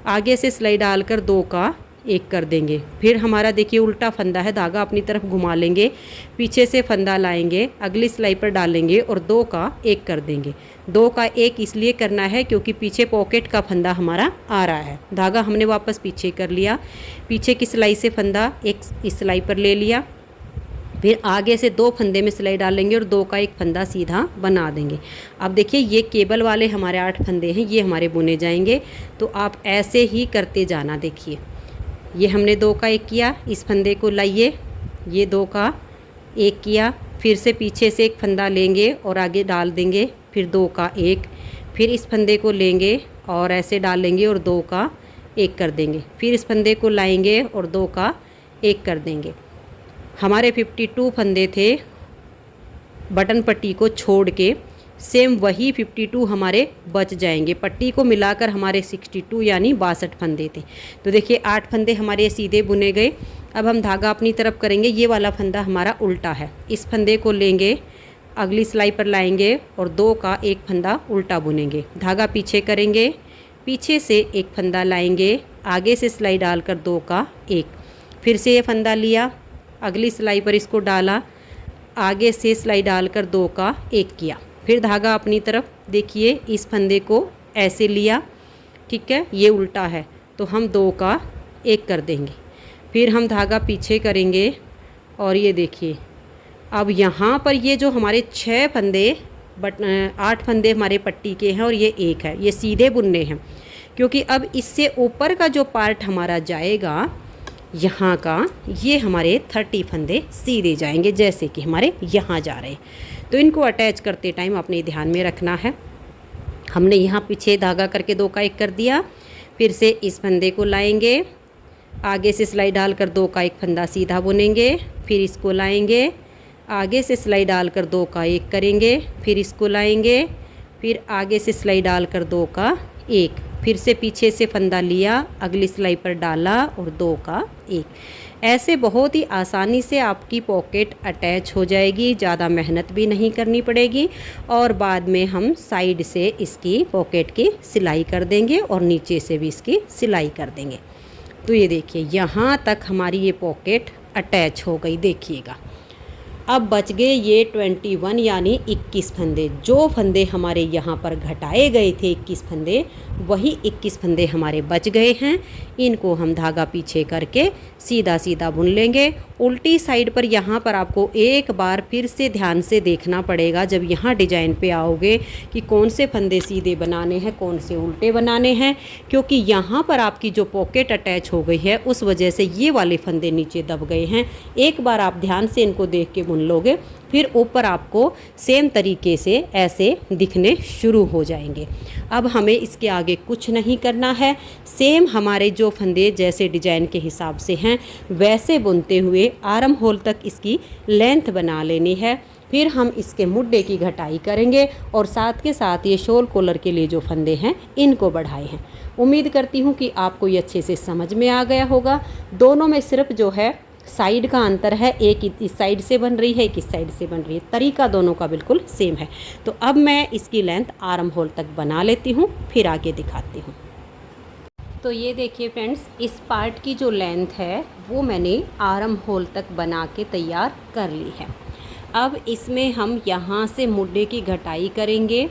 आगे से सिलाई डालकर 2 का 1 कर देंगे। फिर हमारा देखिए उल्टा फंदा है, धागा अपनी तरफ घुमा लेंगे, पीछे से फंदा लाएंगे, अगली सिलाई पर डालेंगे और 2 का 1 कर देंगे। 2 का 1 इसलिए करना है क्योंकि पीछे पॉकेट का फंदा हमारा आ रहा है। धागा हमने वापस पीछे कर लिया, पीछे की सिलाई से फंदा एक इस सिलाई पर ले लिया, फिर आगे से 2 फंदे में सिलाई डालेंगे और 2 का 1 फंदा सीधा बना देंगे। अब देखिए, ये केबल वाले हमारे 8 फंदे हैं, ये हमारे बुने जाएंगे। तो आप ऐसे ही करते जाना। देखिए, ये हमने 2 का 1 किया, इस फंदे को लाइए, ये 2 का 1 किया, फिर से पीछे से एक फंदा लेंगे और आगे डाल देंगे, फिर 2 का 1, फिर इस फंदे को लेंगे और ऐसे डालेंगे और 2 का 1 कर देंगे, फिर इस फंदे को लाएंगे और 2 का 1 कर देंगे। हमारे 52 फंदे थे बटन पट्टी को छोड़ के, सेम वही 52 हमारे बच जाएंगे। पट्टी को मिलाकर हमारे 62 यानी 62 फंदे थे। तो देखिए 8 फंदे हमारे सीधे बुने गए। अब हम धागा अपनी तरफ करेंगे। ये वाला फंदा हमारा उल्टा है, इस फंदे को लेंगे, अगली सिलाई पर लाएंगे और 2 का एक फंदा उल्टा बुनेंगे। धागा पीछे करेंगे, पीछे से एक फंदा लाएंगे, आगे से सिलाई डालकर 2 का एक, फिर से ये फंदा लिया, अगली सिलाई पर इसको डाला, आगे से सिलाई डालकर 2 का एक किया, फिर धागा अपनी तरफ, देखिए इस फंदे को ऐसे लिया, ठीक है, ये उल्टा है तो हम 2 का एक कर देंगे, फिर हम धागा पीछे करेंगे और ये देखिए अब यहाँ पर ये जो हमारे 6 फंदे 8 फंदे हमारे पट्टी के हैं और ये एक है, ये सीधे बुनने हैं, क्योंकि अब इससे ऊपर का जो पार्ट हमारा जाएगा यहाँ का, ये हमारे 30 फंदे सीधे जाएंगे जैसे कि हमारे यहाँ जा रहे हैं। तो इनको अटैच करते टाइम अपने ध्यान में रखना है। हमने यहाँ पीछे धागा करके 2 का एक कर दिया, फिर से इस फंदे को लाएंगे, आगे से सिलाई डालकर 2 का एक फंदा सीधा बुनेंगे, फिर इसको लाएंगे, आगे से सिलाई डालकर 2 का एक करेंगे, फिर इसको लाएंगे, फिर आगे से सिलाई डालकर 2 का एक, फिर से पीछे से फंदा लिया, अगली सिलाई पर डाला और 2 का एक। ऐसे बहुत ही आसानी से आपकी पॉकेट अटैच हो जाएगी, ज़्यादा मेहनत भी नहीं करनी पड़ेगी और बाद में हम साइड से इसकी पॉकेट की सिलाई कर देंगे और नीचे से भी इसकी सिलाई कर देंगे। तो ये देखिए यहाँ तक हमारी ये पॉकेट अटैच हो गई, देखिएगा। अब बच गए ये 21 यानी 21 फंदे। जो फंदे हमारे यहाँ पर घटाए गए थे 21 फंदे, वही 21 फंदे हमारे बच गए हैं। इनको हम धागा पीछे करके सीधा सीधा बुन लेंगे। उल्टी साइड पर यहाँ पर आपको एक बार फिर से ध्यान से देखना पड़ेगा जब यहाँ डिजाइन पे आओगे कि कौन से फंदे सीधे बनाने हैं, कौन से उल्टे बनाने हैं, क्योंकि यहाँ पर आपकी जो पॉकेट अटैच हो गई है उस वजह से ये वाले फंदे नीचे दब गए हैं। एक बार आप ध्यान से इनको देख के बुन लोगे, फिर ऊपर आपको सेम तरीके से ऐसे दिखने शुरू हो जाएंगे। अब हमें इसके आगे कुछ नहीं करना है, सेम हमारे जो फंदे जैसे डिजाइन के हिसाब से हैं वैसे बुनते हुए आर्म होल तक इसकी लेंथ बना लेनी है। फिर हम इसके मुड्डे की घटाई करेंगे और साथ के साथ ये शोल कॉलर के लिए जो फंदे हैं इनको बढ़ाए हैं। उम्मीद करती हूँ कि आपको ये अच्छे से समझ में आ गया होगा। दोनों में सिर्फ जो है साइड का अंतर है, एक इस साइड से बन रही है, एक इस साइड से बन रही है, तरीका दोनों का बिल्कुल सेम है। तो अब मैं इसकी लेंथ आर्म होल तक बना लेती हूँ, फिर आगे दिखाती हूँ। तो ये देखिए फ्रेंड्स, इस पार्ट की जो लेंथ है वो मैंने आर्म होल तक बना के तैयार कर ली है। अब इसमें हम यहाँ से मुड्डे की घटाई करेंगे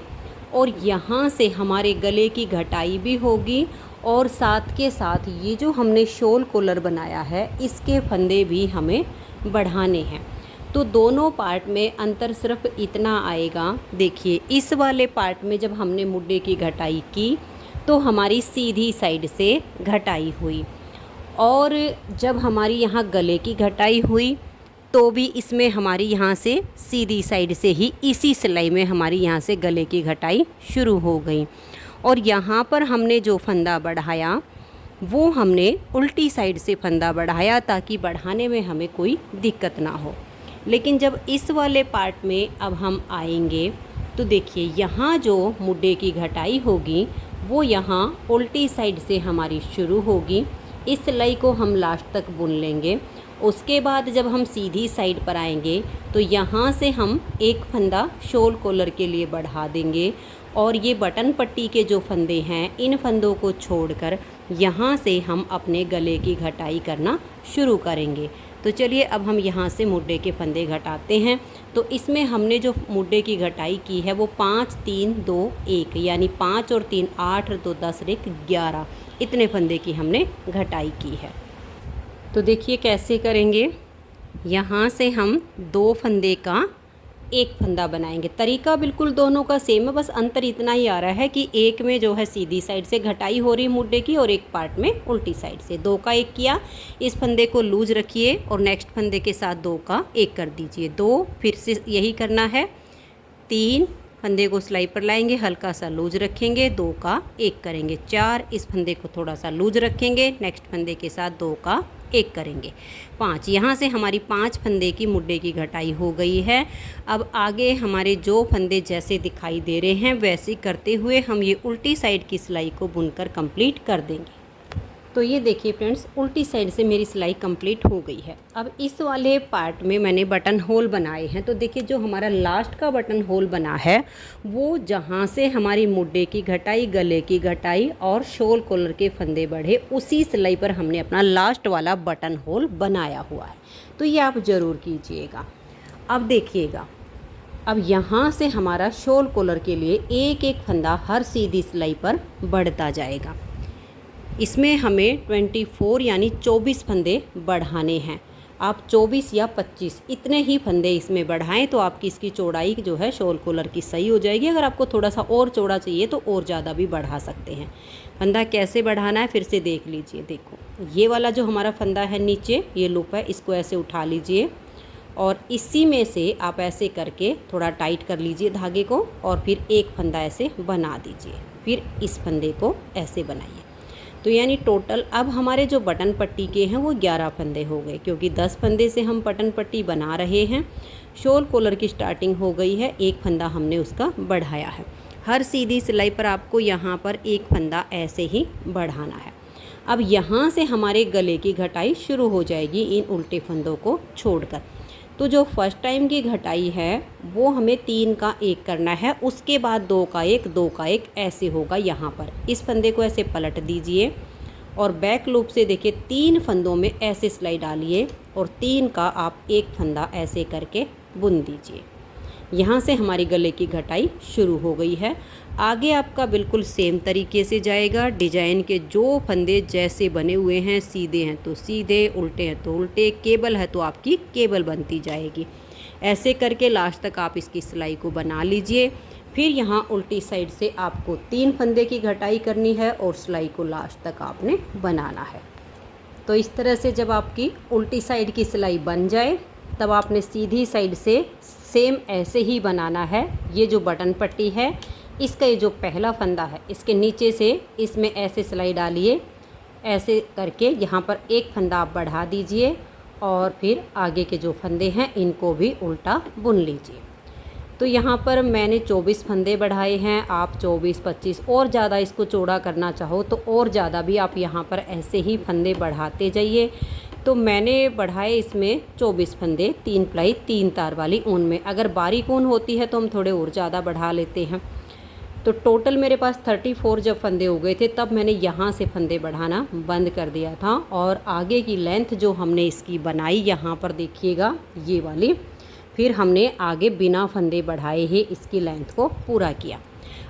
और यहाँ से हमारे गले की घटाई भी होगी और साथ के साथ ये जो हमने शोल कॉलर बनाया है इसके फंदे भी हमें बढ़ाने हैं। तो दोनों पार्ट में अंतर सिर्फ इतना आएगा। देखिए इस वाले पार्ट में जब हमने मुड्डे की घटाई की तो हमारी सीधी साइड से घटाई हुई और जब हमारी यहाँ गले की घटाई हुई तो भी इसमें हमारी यहाँ से सीधी साइड से ही इसी सिलाई में हमारी यहाँ से गले की घटाई शुरू हो गई। और यहाँ पर हमने जो फंदा बढ़ाया वो हमने उल्टी साइड से फंदा बढ़ाया ताकि बढ़ाने में हमें कोई दिक्कत ना हो। लेकिन जब इस वाले पार्ट में अब हम आएंगे तो देखिए यहाँ जो मुड्डे की घटाई होगी वो यहाँ उल्टी साइड से हमारी शुरू होगी। इस सिलाई को हम लास्ट तक बुन लेंगे। उसके बाद जब हम सीधी साइड पर आएंगे तो यहाँ से हम एक फंदा शोल कॉलर के लिए बढ़ा देंगे और ये बटन पट्टी के जो फंदे हैं इन फंदों को छोड़कर यहाँ से हम अपने गले की घटाई करना शुरू करेंगे। तो चलिए अब हम यहाँ से मुड्डे के फंदे घटाते हैं। तो इसमें हमने जो मुड्डे की घटाई की है वो 5 3 2 1 यानी 5 और 3 8 और 2 10 और 1 11 इतने फंदे की हमने घटाई की है। तो देखिए कैसे करेंगे, यहाँ से हम 2 फंदे का एक फंदा बनाएंगे। तरीका बिल्कुल दोनों का सेम है, बस अंतर इतना ही आ रहा है कि एक में जो है सीधी साइड से घटाई हो रही मुड्डे की और एक पार्ट में उल्टी साइड से। 2 का एक किया, इस फंदे को लूज रखिए और नेक्स्ट फंदे के साथ 2 का एक कर दीजिए। 2 फिर से यही करना है। 3 फंदे को सिलाई पर लाएंगे, हल्का सा लूज रखेंगे, 2 का एक करेंगे। 4 इस फंदे को थोड़ा सा लूज रखेंगे, नेक्स्ट फंदे के साथ 2 का एक करेंगे। 5 यहाँ से हमारी 5 फंदे की मुड्डे की घटाई हो गई है। अब आगे हमारे जो फंदे जैसे दिखाई दे रहे हैं वैसे करते हुए हम ये उल्टी साइड की सिलाई को बुनकर कंप्लीट कर देंगे। तो ये देखिए फ्रेंड्स, उल्टी साइड से मेरी सिलाई कंप्लीट हो गई है। अब इस वाले पार्ट में मैंने बटन होल बनाए हैं। तो देखिए जो हमारा लास्ट का बटन होल बना है वो जहाँ से हमारी मुड्डे की घटाई, गले की घटाई और शोल कॉलर के फंदे बढ़े, उसी सिलाई पर हमने अपना लास्ट वाला बटन होल बनाया हुआ है। तो ये आप ज़रूर कीजिएगा। अब देखिएगा, अब यहाँ से हमारा शोल कॉलर के लिए एक एक फंदा हर सीधी सिलाई पर बढ़ता जाएगा। इसमें हमें 24 यानी 24 फंदे बढ़ाने हैं। आप 24 या 25 इतने ही फंदे इसमें बढ़ाएं तो आपकी इसकी चौड़ाई जो है शोल कॉलर की सही हो जाएगी। अगर आपको थोड़ा सा और चौड़ा चाहिए तो और ज़्यादा भी बढ़ा सकते हैं। फंदा कैसे बढ़ाना है फिर से देख लीजिए। देखो ये वाला जो हमारा फंदा है नीचे ये लूप है, इसको ऐसे उठा लीजिए और इसी में से आप ऐसे करके थोड़ा टाइट कर लीजिए धागे को और फिर एक फंदा ऐसे बना दीजिए। फिर इस फंदे को ऐसे बनाइए। तो यानी टोटल अब हमारे जो बटन पट्टी के हैं वो 11 फंदे हो गए, क्योंकि 10 फंदे से हम बटन पट्टी बना रहे हैं। शोल कॉलर की स्टार्टिंग हो गई है, एक फंदा हमने उसका बढ़ाया है। हर सीधी सिलाई पर आपको यहाँ पर एक फंदा ऐसे ही बढ़ाना है। अब यहाँ से हमारे गले की घटाई शुरू हो जाएगी इन उल्टे फंदों को छोड़कर। तो जो फर्स्ट टाइम की घटाई है वो हमें 3 का 1 करना है, उसके बाद 2 का 1, 2 का 1 ऐसे होगा। यहाँ पर इस फंदे को ऐसे पलट दीजिए और बैक लूप से देखिए 3 फंदों में ऐसे सिलाई डालिए और 3 का आप 1 फंदा ऐसे करके बुन दीजिए। यहाँ से हमारी गले की घटाई शुरू हो गई है। आगे आपका बिल्कुल सेम तरीके से जाएगा। डिजाइन के जो फंदे जैसे बने हुए हैं, सीधे हैं तो सीधे, उल्टे हैं तो उल्टे, केबल है तो आपकी केबल बनती जाएगी। ऐसे करके लास्ट तक आप इसकी सिलाई को बना लीजिए। फिर यहाँ उल्टी साइड से आपको 3 फंदे की घटाई करनी है और सिलाई को लास्ट तक आपने बनाना है। तो इस तरह से जब आपकी उल्टी साइड की सिलाई बन जाए तब आपने सीधी साइड से सेम ऐसे ही बनाना है। ये जो बटन पट्टी है इसका ये जो पहला फंदा है इसके नीचे से इसमें ऐसे सिलाई डालिए, ऐसे करके यहाँ पर एक फंदा आप बढ़ा दीजिए और फिर आगे के जो फंदे हैं इनको भी उल्टा बुन लीजिए। तो यहाँ पर मैंने 24 फंदे बढ़ाए हैं। आप 24, 25 और ज़्यादा इसको चौड़ा करना चाहो तो और ज़्यादा भी आप यहाँ पर ऐसे ही फंदे बढ़ाते जाइए। तो मैंने बढ़ाए इसमें 24 फंदे 3 प्लाई 3 तार वाली ऊन में। अगर बारीक ऊन होती है तो हम थोड़े और ज़्यादा बढ़ा लेते हैं। तो टोटल मेरे पास 34 जब फंदे हो गए थे तब मैंने यहाँ से फंदे बढ़ाना बंद कर दिया था और आगे की लेंथ जो हमने इसकी बनाई यहाँ पर देखिएगा ये वाली, फिर हमने आगे बिना फंदे बढ़ाए ही इसकी लेंथ को पूरा किया।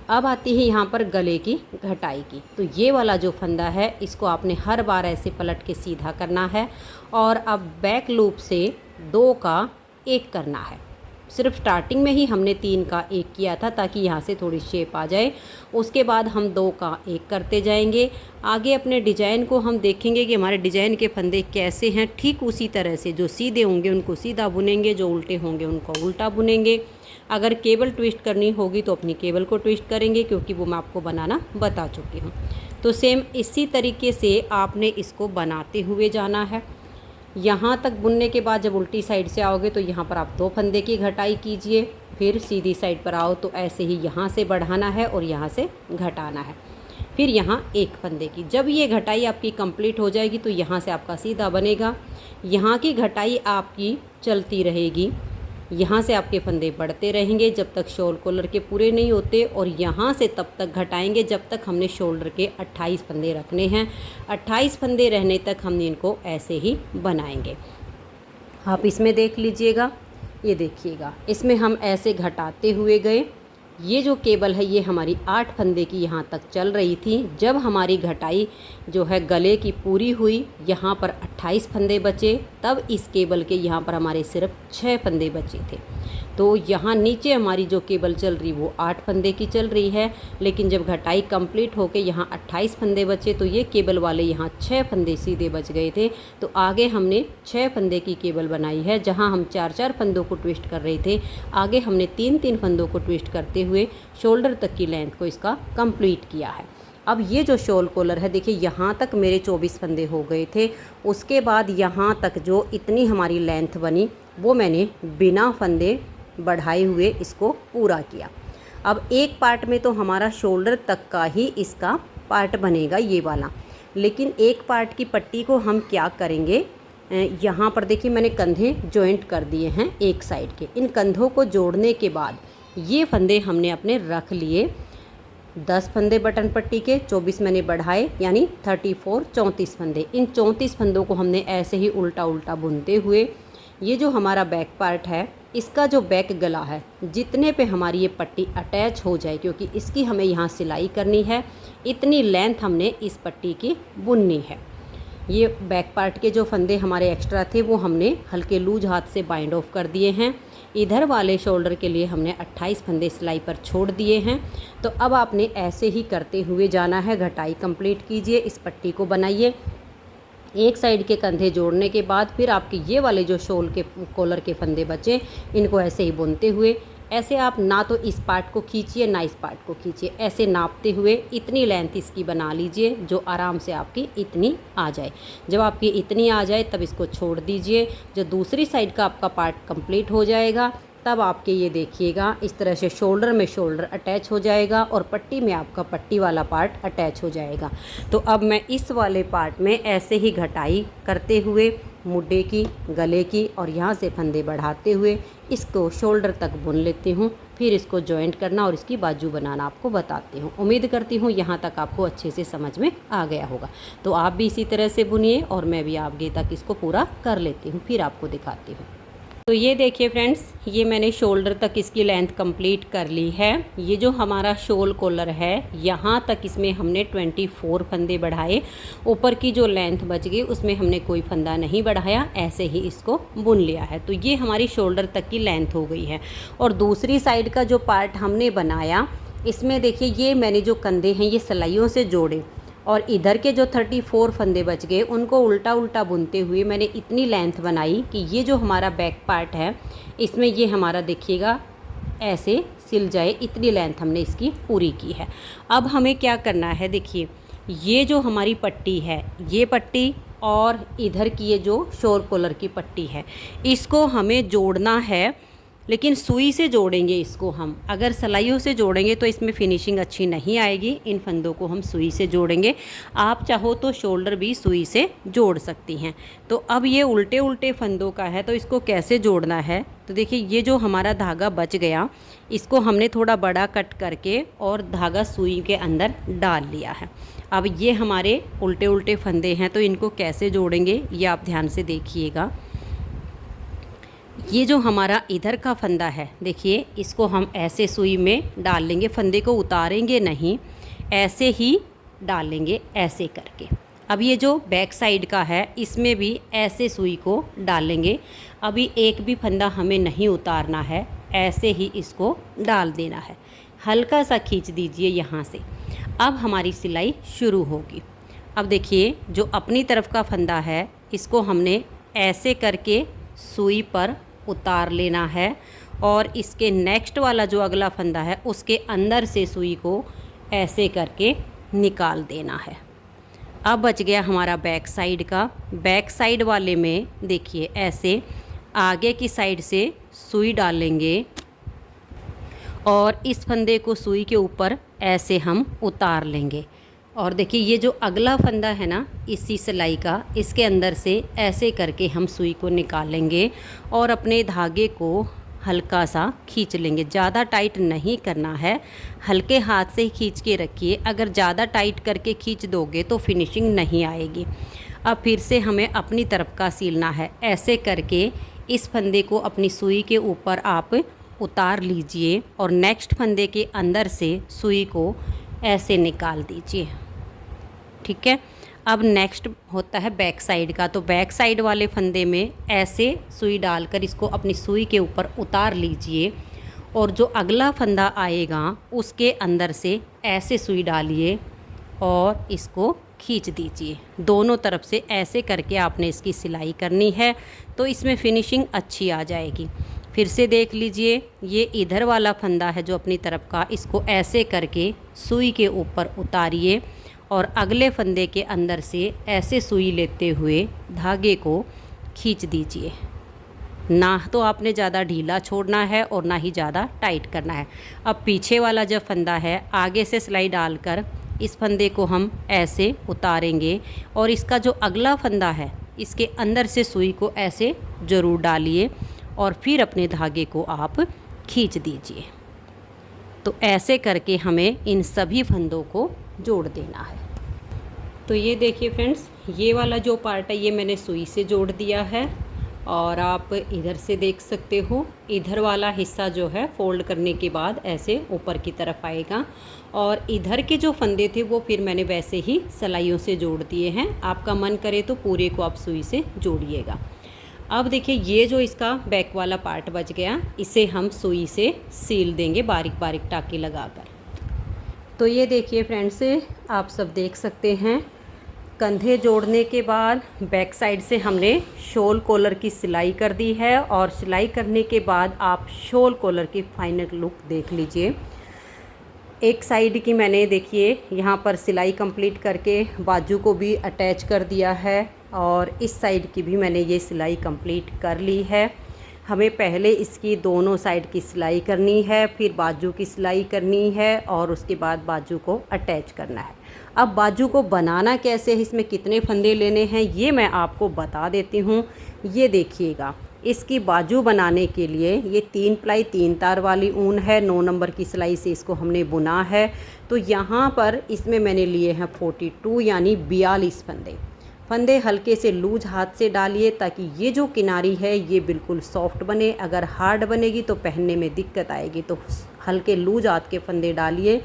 अब आती है यहाँ पर गले की घटाई की। तो ये वाला जो फंदा है इसको आपने हर बार ऐसे पलट के सीधा करना है और अब बैक लूप से 2 का 1 करना है। सिर्फ स्टार्टिंग में ही हमने 3 का 1 किया था ताकि यहाँ से थोड़ी शेप आ जाए। उसके बाद हम 2 का 1 करते जाएंगे। आगे अपने डिजाइन को हम देखेंगे कि हमारे डिजाइन के फंदे कैसे हैं। ठीक उसी तरह से जो सीधे होंगे उनको सीधा बुनेंगे, जो उल्टे होंगे उनको उल्टा बुनेंगे। अगर केबल ट्विस्ट करनी होगी तो अपनी केबल को ट्विस्ट करेंगे, क्योंकि वो मैं आपको बनाना बता चुकी हूँ। तो सेम इसी तरीके से आपने इसको बनाते हुए जाना है। यहाँ तक बुनने के बाद जब उल्टी साइड से आओगे तो यहाँ पर आप 2 फंदे की घटाई कीजिए। फिर सीधी साइड पर आओ तो ऐसे ही यहाँ से बढ़ाना है और यहाँ से घटाना है। फिर यहाँ 1 फंदे की। जब ये घटाई आपकी कंप्लीट हो जाएगी तो यहाँ से आपका सीधा बनेगा। यहाँ की घटाई आपकी चलती रहेगी। यहाँ से आपके फंदे बढ़ते रहेंगे जब तक शोल कॉलर के पूरे नहीं होते और यहाँ से तब तक घटाएंगे जब तक हमने शोल्डर के 28 फंदे रखने हैं। 28 फंदे रहने तक हम इनको ऐसे ही बनाएंगे। आप इसमें देख लीजिएगा, ये देखिएगा, इसमें हम ऐसे घटाते हुए गए। ये जो केबल है ये हमारी 8 फंदे की यहाँ तक चल रही थी। जब हमारी घटाई जो है गले की पूरी हुई, यहाँ पर 28 फंदे बचे, तब इस केबल के यहाँ पर हमारे सिर्फ 6 फंदे बचे थे। तो यहाँ नीचे हमारी जो केबल चल रही वो 8 फंदे की चल रही है, लेकिन जब घटाई कंप्लीट होके यहाँ 28 फंदे बचे तो ये केबल वाले यहाँ 6 फंदे सीधे बच गए थे। तो आगे हमने 6 फंदे की केबल बनाई है। जहाँ हम 4-4 फंदों को ट्विस्ट कर रहे थे, आगे हमने 3-3 फंदों को ट्विस्ट करते हुए शोल्डर तक की लेंथ को इसका कंप्लीट किया है। अब ये जो शॉल कॉलर है देखिए यहाँ तक मेरे 24 फंदे हो गए थे। उसके बाद यहाँ तक जो इतनी हमारी लेंथ बनी वो मैंने बिना फंदे बढ़ाए हुए इसको पूरा किया। अब एक पार्ट में तो हमारा शोल्डर तक का ही इसका पार्ट बनेगा ये वाला, लेकिन एक पार्ट की पट्टी को हम क्या करेंगे, यहाँ पर देखिए मैंने कंधे जॉइंट कर दिए हैं एक साइड के। इन कंधों को जोड़ने के बाद ये फंदे हमने अपने रख लिए। 10 फंदे बटन पट्टी के, 24 मैंने बढ़ाए, यानी 34 34 फंदे। इन 34 फंदों को हमने ऐसे ही उल्टा उल्टा बुनते हुए ये जो हमारा बैक पार्ट है, इसका जो बैक गला है जितने पे हमारी ये पट्टी अटैच हो जाए, क्योंकि इसकी हमें यहाँ सिलाई करनी है, इतनी लेंथ हमने इस पट्टी की बुननी है। ये बैक पार्ट के जो फंदे हमारे एक्स्ट्रा थे वो हमने हल्के लूज हाथ से बाइंड ऑफ कर दिए हैं। इधर वाले शोल्डर के लिए हमने 28 फंदे सिलाई पर छोड़ दिए हैं। तो अब आपने ऐसे ही करते हुए जाना है, घटाई कंप्लीट कीजिए, इस पट्टी को बनाइए। एक साइड के कंधे जोड़ने के बाद फिर आपके ये वाले जो शॉल के कॉलर के फंदे बचे, इनको ऐसे ही बुनते हुए, ऐसे आप ना तो इस पार्ट को खींचिए ना इस पार्ट को खींचिए, ऐसे नापते हुए इतनी लेंथ इसकी बना लीजिए जो आराम से आपकी इतनी आ जाए। जब आपकी इतनी आ जाए तब इसको छोड़ दीजिए। जो दूसरी साइड का आपका पार्ट कंप्लीट हो जाएगा तब आपके ये देखिएगा इस तरह से शोल्डर में शोल्डर अटैच हो जाएगा और पट्टी में आपका पट्टी वाला पार्ट अटैच हो जाएगा। तो अब मैं इस वाले पार्ट में ऐसे ही घटाई करते हुए मुड्डे की, गले की और यहाँ से फंदे बढ़ाते हुए इसको शोल्डर तक बुन लेती हूँ। फिर इसको जॉइंट करना और इसकी बाजू बनाना आपको बताती हूँ। उम्मीद करती हूँ यहाँ तक आपको अच्छे से समझ में आ गया होगा। तो आप भी इसी तरह से बुनिए और मैं भी आगे तक इसको पूरा कर लेती हूँ, फिर आपको दिखाती हूँ। तो ये देखिए फ्रेंड्स, ये मैंने शोल्डर तक इसकी लेंथ कंप्लीट कर ली है। ये जो हमारा शॉल कॉलर है यहाँ तक इसमें हमने 24 फंदे बढ़ाए। ऊपर की जो लेंथ बच गई उसमें हमने कोई फंदा नहीं बढ़ाया, ऐसे ही इसको बुन लिया है। तो ये हमारी शोल्डर तक की लेंथ हो गई है। और दूसरी साइड का जो पार्ट हमने बनाया, इसमें देखिए ये मैंने जो कंधे हैं ये सिलाइयों से जोड़े और इधर के जो 34 फंदे बच गए उनको उल्टा उल्टा बुनते हुए मैंने इतनी लेंथ बनाई कि ये जो हमारा बैक पार्ट है इसमें ये हमारा देखिएगा ऐसे सिल जाए, इतनी लेंथ हमने इसकी पूरी की है। अब हमें क्या करना है, देखिए ये जो हमारी पट्टी है, ये पट्टी और इधर की ये जो शॉल कॉलर की पट्टी है, इसको हमें जोड़ना है, लेकिन सुई से जोड़ेंगे इसको हम। अगर सिलाइयों से जोड़ेंगे तो इसमें फिनिशिंग अच्छी नहीं आएगी। इन फंदों को हम सुई से जोड़ेंगे। आप चाहो तो शोल्डर भी सुई से जोड़ सकती हैं। तो अब ये उल्टे उल्टे फंदों का है, तो इसको कैसे जोड़ना है, तो देखिए ये जो हमारा धागा बच गया इसको हमने थोड़ा बड़ा कट करके और धागा सुई के अंदर डाल लिया है। अब ये हमारे उल्टे उल्टे फंदे हैं, तो इनको कैसे जोड़ेंगे ये आप ध्यान से देखिएगा। ये जो हमारा इधर का फंदा है देखिए, इसको हम ऐसे सुई में डाल लेंगे, फंदे को उतारेंगे नहीं, ऐसे ही डालेंगे ऐसे करके। अब ये जो बैक साइड का है इसमें भी ऐसे सुई को डालेंगे। अभी एक भी फंदा हमें नहीं उतारना है, ऐसे ही इसको डाल देना है। हल्का सा खींच दीजिए यहाँ से। अब हमारी सिलाई शुरू होगी। अब देखिए जो अपनी तरफ का फंदा है इसको हमने ऐसे करके सुई पर उतार लेना है और इसके नेक्स्ट वाला जो अगला फंदा है उसके अंदर से सुई को ऐसे करके निकाल देना है। अब बच गया हमारा बैक साइड का। बैक साइड वाले में देखिए ऐसे आगे की साइड से सुई डालेंगे और इस फंदे को सुई के ऊपर ऐसे हम उतार लेंगे। और देखिए ये जो अगला फंदा है ना इसी सिलाई का, इसके अंदर से ऐसे करके हम सुई को निकालेंगे और अपने धागे को हल्का सा खींच लेंगे। ज़्यादा टाइट नहीं करना है, हल्के हाथ से ही खींच के रखिए। अगर ज़्यादा टाइट करके खींच दोगे तो फिनिशिंग नहीं आएगी। अब फिर से हमें अपनी तरफ का सीलना है। ऐसे करके इस फंदे को अपनी सुई के ऊपर आप उतार लीजिए और नेक्स्ट फंदे के अंदर से सुई को ऐसे निकाल दीजिए। ठीक है। अब नेक्स्ट होता है बैक साइड का। तो बैक साइड वाले फंदे में ऐसे सुई डालकर इसको अपनी सुई के ऊपर उतार लीजिए और जो अगला फंदा आएगा उसके अंदर से ऐसे सुई डालिए और इसको खींच दीजिए। दोनों तरफ से ऐसे करके आपने इसकी सिलाई करनी है, तो इसमें फिनिशिंग अच्छी आ जाएगी। फिर से देख लीजिए, ये इधर वाला फंदा है जो अपनी तरफ का, इसको ऐसे करके सुई के ऊपर उतारिए और अगले फंदे के अंदर से ऐसे सुई लेते हुए धागे को खींच दीजिए। ना तो आपने ज़्यादा ढीला छोड़ना है और ना ही ज़्यादा टाइट करना है। अब पीछे वाला जो फंदा है आगे से सिलाई डालकर इस फंदे को हम ऐसे उतारेंगे और इसका जो अगला फंदा है इसके अंदर से सुई को ऐसे ज़रूर डालिए और फिर अपने धागे को आप खींच दीजिए। तो ऐसे करके हमें इन सभी फंदों को जोड़ देना है। तो ये देखिए फ्रेंड्स, ये वाला जो पार्ट है ये मैंने सुई से जोड़ दिया है और आप इधर से देख सकते हो इधर वाला हिस्सा जो है फोल्ड करने के बाद ऐसे ऊपर की तरफ आएगा और इधर के जो फंदे थे वो फिर मैंने वैसे ही सिलाइयों से जोड़ दिए हैं। आपका मन करे तो पूरे को आप सुई से जोड़िएगा। अब देखिए ये जो इसका बैक वाला पार्ट बच गया इसे हम सुई से सील देंगे बारीक बारीक टाँके लगाकर। तो ये देखिए फ्रेंड्स, आप सब देख सकते हैं कंधे जोड़ने के बाद बैक साइड से हमने शोल कॉलर की सिलाई कर दी है और सिलाई करने के बाद आप शोल कॉलर की फाइनल लुक देख लीजिए। एक साइड की मैंने देखिए यहाँ पर सिलाई कंप्लीट करके बाजू को भी अटैच कर दिया है और इस साइड की भी मैंने ये सिलाई कंप्लीट कर ली है। हमें पहले इसकी दोनों साइड की सिलाई करनी है, फिर बाजू की सिलाई करनी है और उसके बाद बाजू को अटैच करना है। अब बाजू को बनाना कैसे है, इसमें कितने फंदे लेने हैं ये मैं आपको बता देती हूँ। ये देखिएगा, इसकी बाजू बनाने के लिए ये 3 प्लाई 3 तार वाली ऊन है। 9 नंबर की सिलाई से इसको हमने बुना है। तो यहाँ पर इसमें मैंने लिए हैं 42 यानी 42 फंदे। फंदे हल्के से लूज हाथ से डालिए ताकि ये जो किनारी है ये बिल्कुल सॉफ्ट बने। अगर हार्ड बनेगी तो पहनने में दिक्कत आएगी। तो हल्के लूज हाथ के फंदे डालिए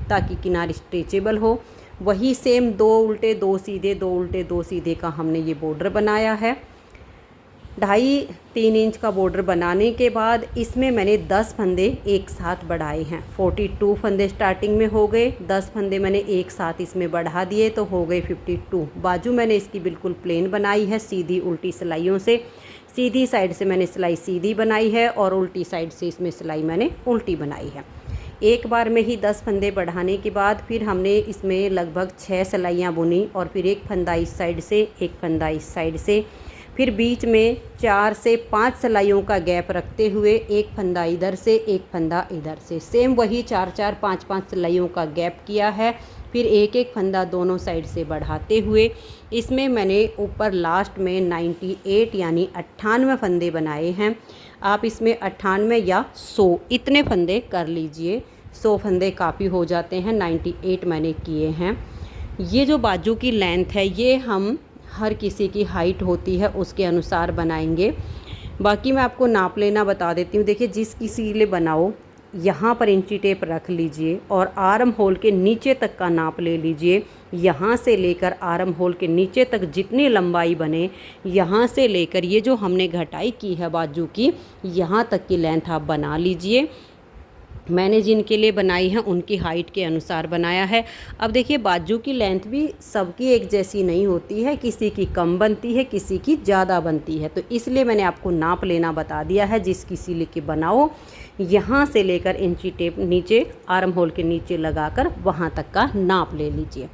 ताकि किनारी स्ट्रेचेबल हो। वही सेम 2 उल्टे 2 सीधे 2 उल्टे 2 सीधे का हमने ये बॉर्डर बनाया है। 2.5-3 इंच का बॉर्डर बनाने के बाद इसमें मैंने 10 फंदे एक साथ बढ़ाए हैं। 42 फंदे स्टार्टिंग में हो गए, 10 फंदे मैंने एक साथ इसमें बढ़ा दिए तो हो गए 52। बाजू मैंने इसकी बिल्कुल प्लेन बनाई है सीधी उल्टी सिलाइयों से। सीधी साइड से मैंने सिलाई सीधी बनाई है और उल्टी साइड से इसमें सिलाई मैंने उल्टी बनाई है। एक बार में ही 10 फंदे बढ़ाने के बाद फिर हमने इसमें लगभग 6 सिलाइयाँ बुनी और फिर एक फंदा इस साइड से एक फंदा इस साइड से, फिर बीच में 4 से 5 सिलाइयों का गैप रखते हुए एक फंदा इधर से एक फंदा इधर से, सेम वही 4-4 5-5 सिलाइयों का गैप किया है। फिर एक एक फंदा दोनों साइड से बढ़ाते हुए इसमें मैंने ऊपर लास्ट में 98 यानी 98 फंदे बनाए हैं। आप इसमें 98 या 100 इतने फंदे कर लीजिए। 100 फंदे काफ़ी हो जाते हैं। 98 मैंने किए हैं। ये जो बाजू की लेंथ है ये हम हर किसी की हाइट होती है उसके अनुसार बनाएंगे। बाकी मैं आपको नाप लेना बता देती हूँ। देखिए, जिस किसी के लिए बनाओ यहाँ पर इंची टेप रख लीजिए और आर्म होल के नीचे तक का नाप ले लीजिए। यहाँ से लेकर आर्म होल के नीचे तक जितनी लंबाई बने, यहाँ से लेकर ये जो हमने घटाई की है बाजू की, यहाँ तक की लेंथ आप बना लीजिए। मैंने जिनके लिए बनाई है उनकी हाइट के अनुसार बनाया है। अब देखिए, बाजू की लेंथ भी सबकी एक जैसी नहीं होती है, किसी की कम बनती है, किसी की ज़्यादा बनती है। तो इसलिए मैंने आपको नाप लेना बता दिया है। जिस किसी लिए के बनाओ यहाँ से लेकर इंची टेप नीचे आर्म होल के नीचे लगाकर वहाँ तक का नाप ले लीजिए।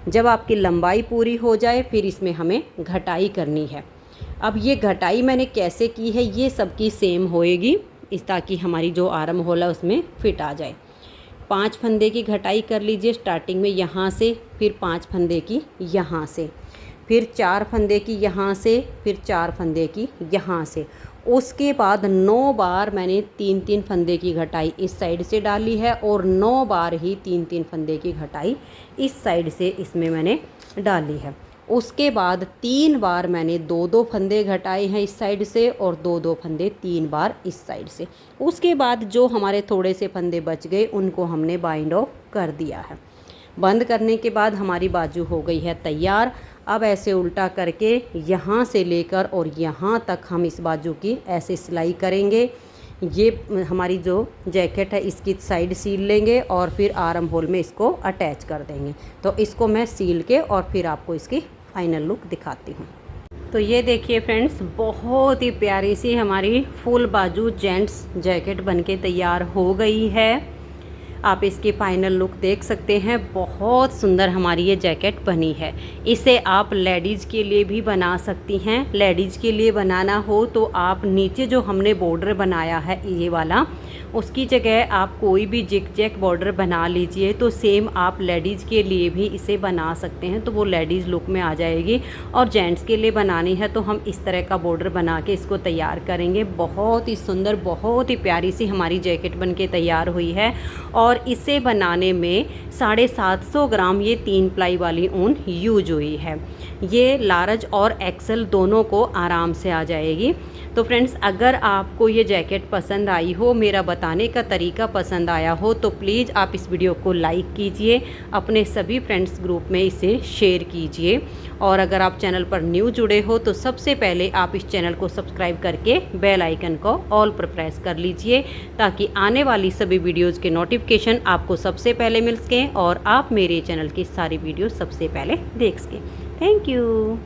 जब आपकी लंबाई पूरी हो जाए फिर इसमें हमें घटाई करनी है। अब ये घटाई मैंने कैसे की है, ये सबकी सेम होएगी इस ताकि हमारी जो आर्म होल है उसमें फिट आ जाए। 5 फंदे की घटाई कर लीजिए स्टार्टिंग में यहाँ से, फिर 5 फंदे की यहाँ से, फिर 4 फंदे की यहाँ से, फिर 4 फंदे की यहाँ से। उसके बाद 9 बार मैंने 3-3 फंदे की घटाई इस साइड से डाली है और 9 बार ही 3-3 फंदे की घटाई इस साइड से इसमें मैंने डाली है। उसके बाद 3 बार मैंने 2-2 फंदे घटाए हैं इस साइड से और 2-2 फंदे 3 बार इस साइड से। उसके बाद जो हमारे थोड़े से फंदे बच गए उनको हमने बाइंड ऑफ कर दिया है। बंद करने के बाद हमारी बाजू हो गई है तैयार। अब ऐसे उल्टा करके यहाँ से लेकर और यहाँ तक हम इस बाजू की ऐसे सिलाई करेंगे। ये हमारी जो जैकेट है इसकी साइड सील लेंगे और फिर आर्म होल में इसको अटैच कर देंगे। तो इसको मैं सील के और फिर आपको इसकी फाइनल लुक दिखाती हूँ। तो ये देखिए फ्रेंड्स, बहुत ही प्यारी सी हमारी फुल बाजू जेंट्स जैकेट बनके तैयार हो गई है। आप इसकी फाइनल लुक देख सकते हैं। बहुत सुंदर हमारी ये जैकेट बनी है। इसे आप लेडीज़ के लिए भी बना सकती हैं। लेडीज़ के लिए बनाना हो तो आप नीचे जो हमने बॉर्डर बनाया है ये वाला, उसकी जगह आप कोई भी जिग जैग बॉर्डर बना लीजिए। तो सेम आप लेडीज़ के लिए भी इसे बना सकते हैं, तो वो लेडीज़ लुक में आ जाएगी। और जेंट्स के लिए बनानी है तो हम इस तरह का बॉर्डर बना के इसको तैयार करेंगे। बहुत ही सुंदर, बहुत ही प्यारी सी हमारी जैकेट बन के तैयार हुई है। और इसे बनाने में 750 ग्राम ये 3 प्लाई वाली ऊन यूज हुई है। ये लार्ज और एक्सेल दोनों को आराम से आ जाएगी। तो फ्रेंड्स, अगर आपको ये जैकेट पसंद आई हो, मेरा बताने का तरीका पसंद आया हो, तो प्लीज़ आप इस वीडियो को लाइक कीजिए, अपने सभी फ्रेंड्स ग्रुप में इसे शेयर कीजिए। और अगर आप चैनल पर न्यू जुड़े हो तो सबसे पहले आप इस चैनल को सब्सक्राइब करके बेल आइकन को ऑल पर प्रेस कर लीजिए, ताकि आने वाली सभी वीडियोज़ के नोटिफिकेशन आपको सबसे पहले मिल सकें और आप मेरे चैनल की सारी वीडियो सबसे पहले देख सकें। Thank you.